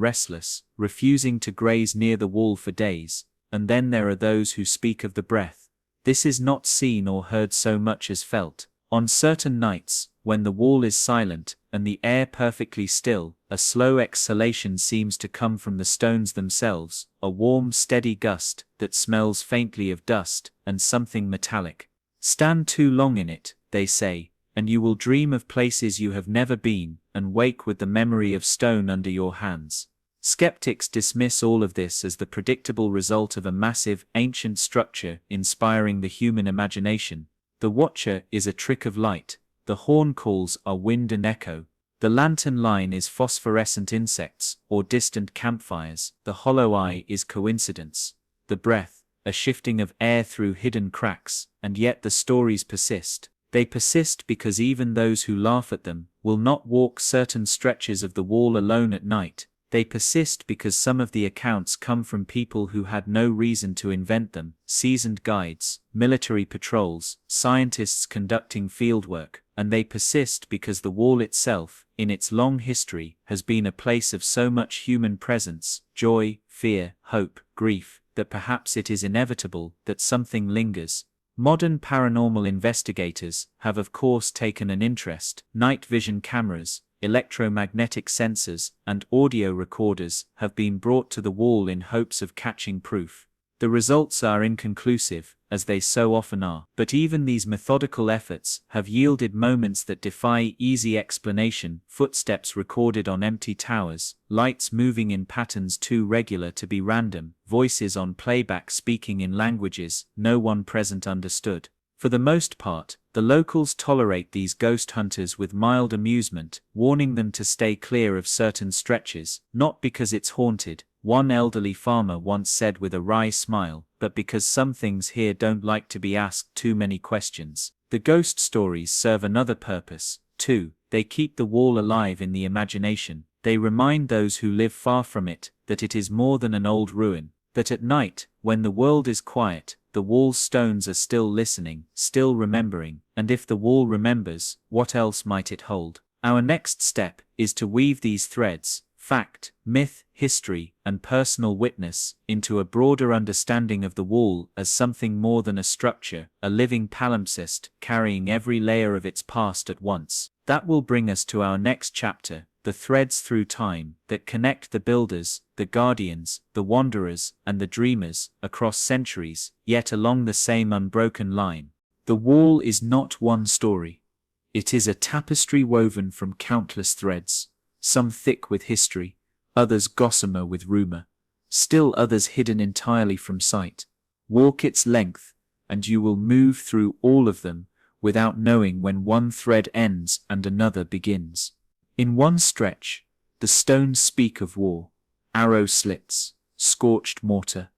A: restless, refusing to graze near the wall for days. And then there are those who speak of the breath. This is not seen or heard so much as felt. On certain nights, when the wall is silent and the air perfectly still, a slow exhalation seems to come from the stones themselves, a warm, steady gust that smells faintly of dust and something metallic. Stand too long in it, they say, and you will dream of places you have never been, and wake with the memory of stone under your hands. Skeptics dismiss all of this as the predictable result of a massive, ancient structure inspiring the human imagination. The watcher is a trick of light, the horn calls are wind and echo, the lantern line is phosphorescent insects or distant campfires, the hollow eye is coincidence, the breath, a shifting of air through hidden cracks, and yet the stories persist. They persist because even those who laugh at them will not walk certain stretches of the wall alone at night. They persist because some of the accounts come from people who had no reason to invent them, seasoned guides, military patrols, scientists conducting fieldwork, and they persist because the wall itself, in its long history, has been a place of so much human presence, joy, fear, hope, grief, that perhaps it is inevitable that something lingers. Modern paranormal investigators have of course taken an interest. Night vision cameras, electromagnetic sensors, and audio recorders have been brought to the wall in hopes of catching proof. The results are inconclusive, as they so often are. But even these methodical efforts have yielded moments that defy easy explanation: footsteps recorded on empty towers, lights moving in patterns too regular to be random, voices on playback speaking in languages no one present understood. For the most part, the locals tolerate these ghost hunters with mild amusement, warning them to stay clear of certain stretches, not because it's haunted, one elderly farmer once said with a wry smile, but because some things here don't like to be asked too many questions. The ghost stories serve another purpose, too. They keep the wall alive in the imagination. They remind those who live far from it that it is more than an old ruin, that at night, when the world is quiet, the wall's stones are still listening, still remembering, and if the wall remembers, what else might it hold? Our next step is to weave these threads, fact, myth, history, and personal witness, into a broader understanding of the wall as something more than a structure, a living palimpsest carrying every layer of its past at once. That will bring us to our next chapter, the threads through time that connect the builders, the guardians, the wanderers, and the dreamers across centuries, yet along the same unbroken line. The wall is not one story. It is a tapestry woven from countless threads, some thick with history, others gossamer with rumor, still others hidden entirely from sight. Walk its length, and you will move through all of them without knowing when one thread ends and another begins. In one stretch, the stones speak of war, arrow slits, scorched mortar,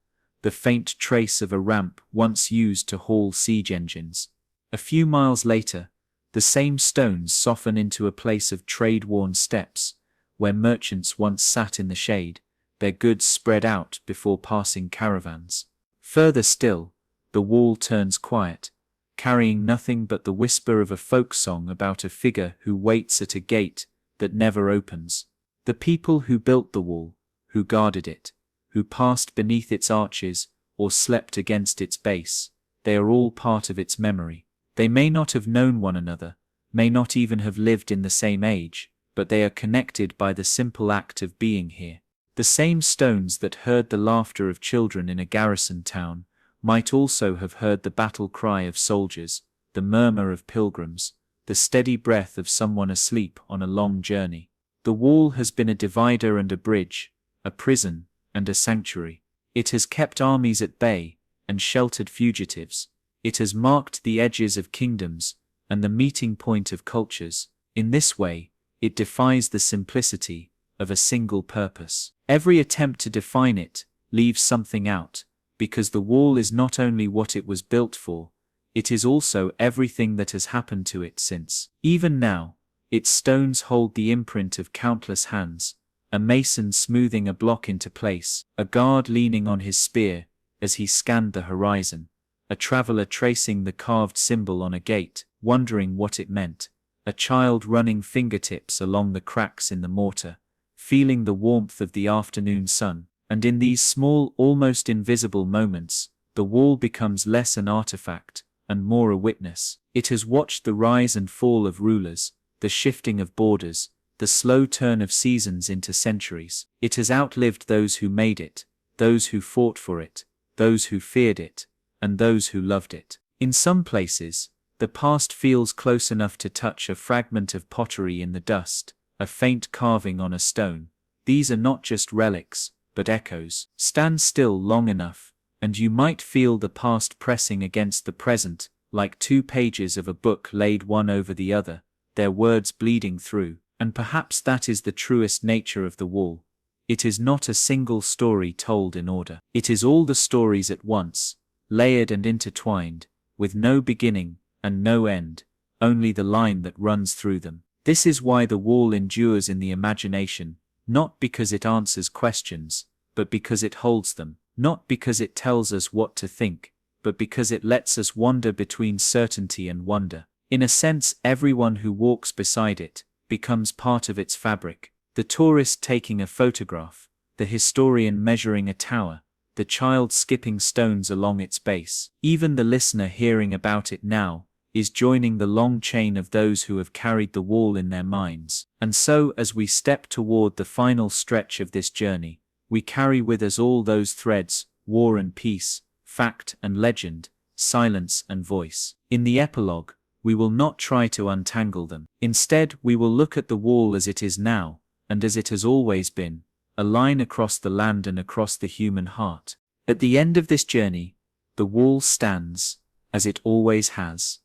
A: the faint trace of a ramp once used to haul siege engines. A few miles later, the same stones soften into a place of trade-worn steps, where merchants once sat in the shade, their goods spread out before passing caravans. Further still, the wall turns quiet, carrying nothing but the whisper of a folk song about a figure who waits at a gate that never opens. The people who built the wall, who guarded it, who passed beneath its arches or slept against its base, they are all part of its memory. They may not have known one another, may not even have lived in the same age, but they are connected by the simple act of being here. The same stones that heard the laughter of children in a garrison town might also have heard the battle cry of soldiers, the murmur of pilgrims, the steady breath of someone asleep on a long journey. The wall has been a divider and a bridge, a prison and a sanctuary. It has kept armies at bay and sheltered fugitives. It has marked the edges of kingdoms and the meeting point of cultures. In this way, it defies the simplicity of a single purpose. Every attempt to define it leaves something out, because the wall is not only what it was built for, it is also everything that has happened to it since. Even now, its stones hold the imprint of countless hands, a mason smoothing a block into place, a guard leaning on his spear as he scanned the horizon, a traveler tracing the carved symbol on a gate, wondering what it meant, a child running fingertips along the cracks in the mortar, feeling the warmth of the afternoon sun. And in these small, almost invisible moments, the wall becomes less an artifact and more a witness. It has watched the rise and fall of rulers, the shifting of borders, the slow turn of seasons into centuries. It has outlived those who made it, those who fought for it, those who feared it, and those who loved it. In some places, the past feels close enough to touch a fragment of pottery in the dust, a faint carving on a stone. These are not just relics, but echoes. Stand still long enough, and you might feel the past pressing against the present, like two pages of a book laid one over the other, their words bleeding through. And perhaps that is the truest nature of the wall. It is not a single story told in order. It is all the stories at once, layered and intertwined, with no beginning and no end, only the line that runs through them. This is why the wall endures in the imagination, not because it answers questions, but because it holds them, not because it tells us what to think, but because it lets us wander between certainty and wonder. In a sense, everyone who walks beside it becomes part of its fabric. The tourist taking a photograph, the historian measuring a tower, the child skipping stones along its base. Even the listener hearing about it now is joining the long chain of those who have carried the wall in their minds. And so, as we step toward the final stretch of this journey, we carry with us all those threads, war and peace, fact and legend, silence and voice. In the epilogue, we will not try to untangle them. Instead, we will look at the wall as it is now, and as it has always been, a line across the land and across the human heart. At the end of this journey, the wall stands, as it always has,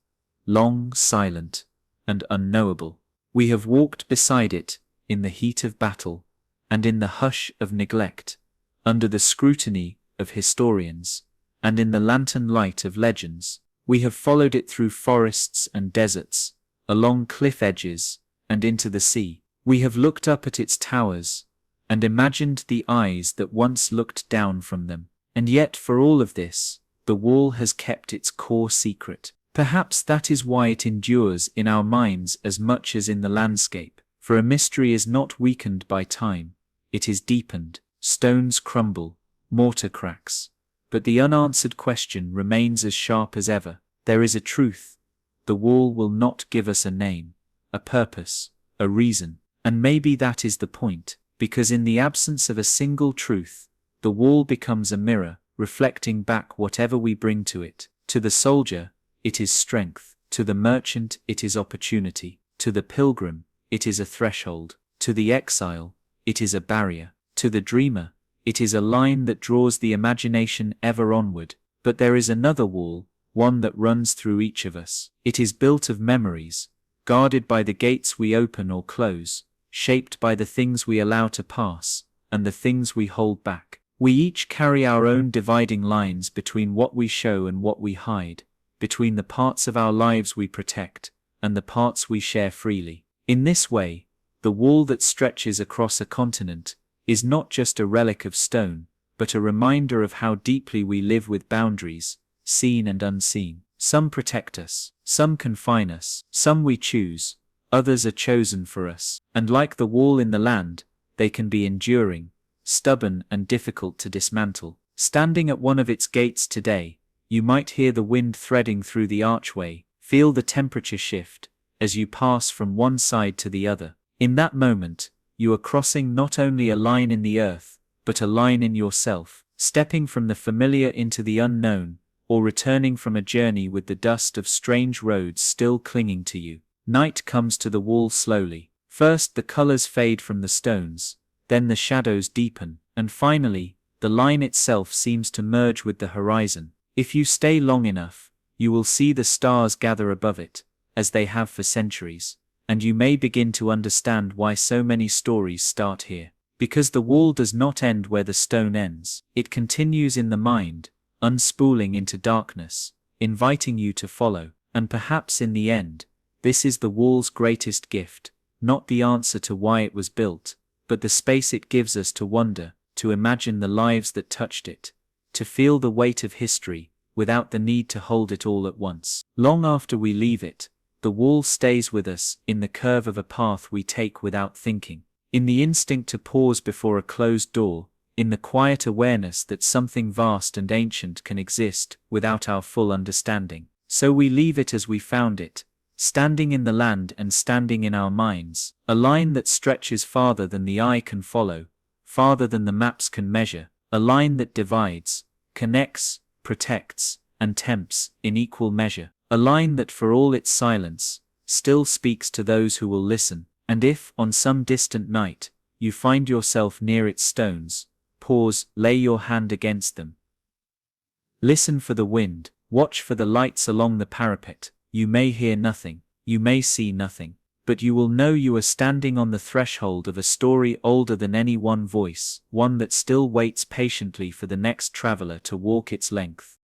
A: long, silent, and unknowable. We have walked beside it, in the heat of battle, and in the hush of neglect, under the scrutiny of historians, and in the lantern light of legends. We have followed it through forests and deserts, along cliff edges, and into the sea. We have looked up at its towers, and imagined the eyes that once looked down from them. And yet, for all of this, the wall has kept its core secret. Perhaps that is why it endures in our minds as much as in the landscape, for a mystery is not weakened by time, it is deepened. Stones crumble, mortar cracks, but the unanswered question remains as sharp as ever. There is a truth. The wall will not give us a name, a purpose, a reason. And maybe that is the point, because in the absence of a single truth, the wall becomes a mirror, reflecting back whatever we bring to it. To the soldier, it is strength. To the merchant, it is opportunity. To the pilgrim, it is a threshold. To the exile, it is a barrier. To the dreamer, it is a line that draws the imagination ever onward. But there is another wall, one that runs through each of us. It is built of memories, guarded by the gates we open or close, shaped by the things we allow to pass, and the things we hold back. We each carry our own dividing lines between what we show and what we hide, between the parts of our lives we protect, and the parts we share freely. In this way, the wall that stretches across a continent is not just a relic of stone, but a reminder of how deeply we live with boundaries, seen and unseen. Some protect us, some confine us, some we choose, others are chosen for us. And like the wall in the land, they can be enduring, stubborn and difficult to dismantle. Standing at one of its gates today, you might hear the wind threading through the archway, feel the temperature shift as you pass from one side to the other. In that moment, you are crossing not only a line in the earth, but a line in yourself, stepping from the familiar into the unknown, or returning from a journey with the dust of strange roads still clinging to you. Night comes to the wall slowly. First the colors fade from the stones, then the shadows deepen, and finally, the line itself seems to merge with the horizon. If you stay long enough, you will see the stars gather above it, as they have for centuries, and you may begin to understand why so many stories start here. Because the wall does not end where the stone ends. It continues in the mind, unspooling into darkness, inviting you to follow. And perhaps in the end, this is the wall's greatest gift, not the answer to why it was built, but the space it gives us to wonder, to imagine the lives that touched it, to feel the weight of history, without the need to hold it all at once. Long after we leave it, the wall stays with us in the curve of a path we take without thinking, in the instinct to pause before a closed door, in the quiet awareness that something vast and ancient can exist without our full understanding. So we leave it as we found it, standing in the land and standing in our minds, a line that stretches farther than the eye can follow, farther than the maps can measure, a line that divides, connects, protects, and tempts in equal measure. A line that, for all its silence, still speaks to those who will listen. And if, on some distant night, you find yourself near its stones, pause, lay your hand against them. Listen for the wind, watch for the lights along the parapet. You may hear nothing, you may see nothing, but you will know you are standing on the threshold of a story older than any one voice, one that still waits patiently for the next traveler to walk its length.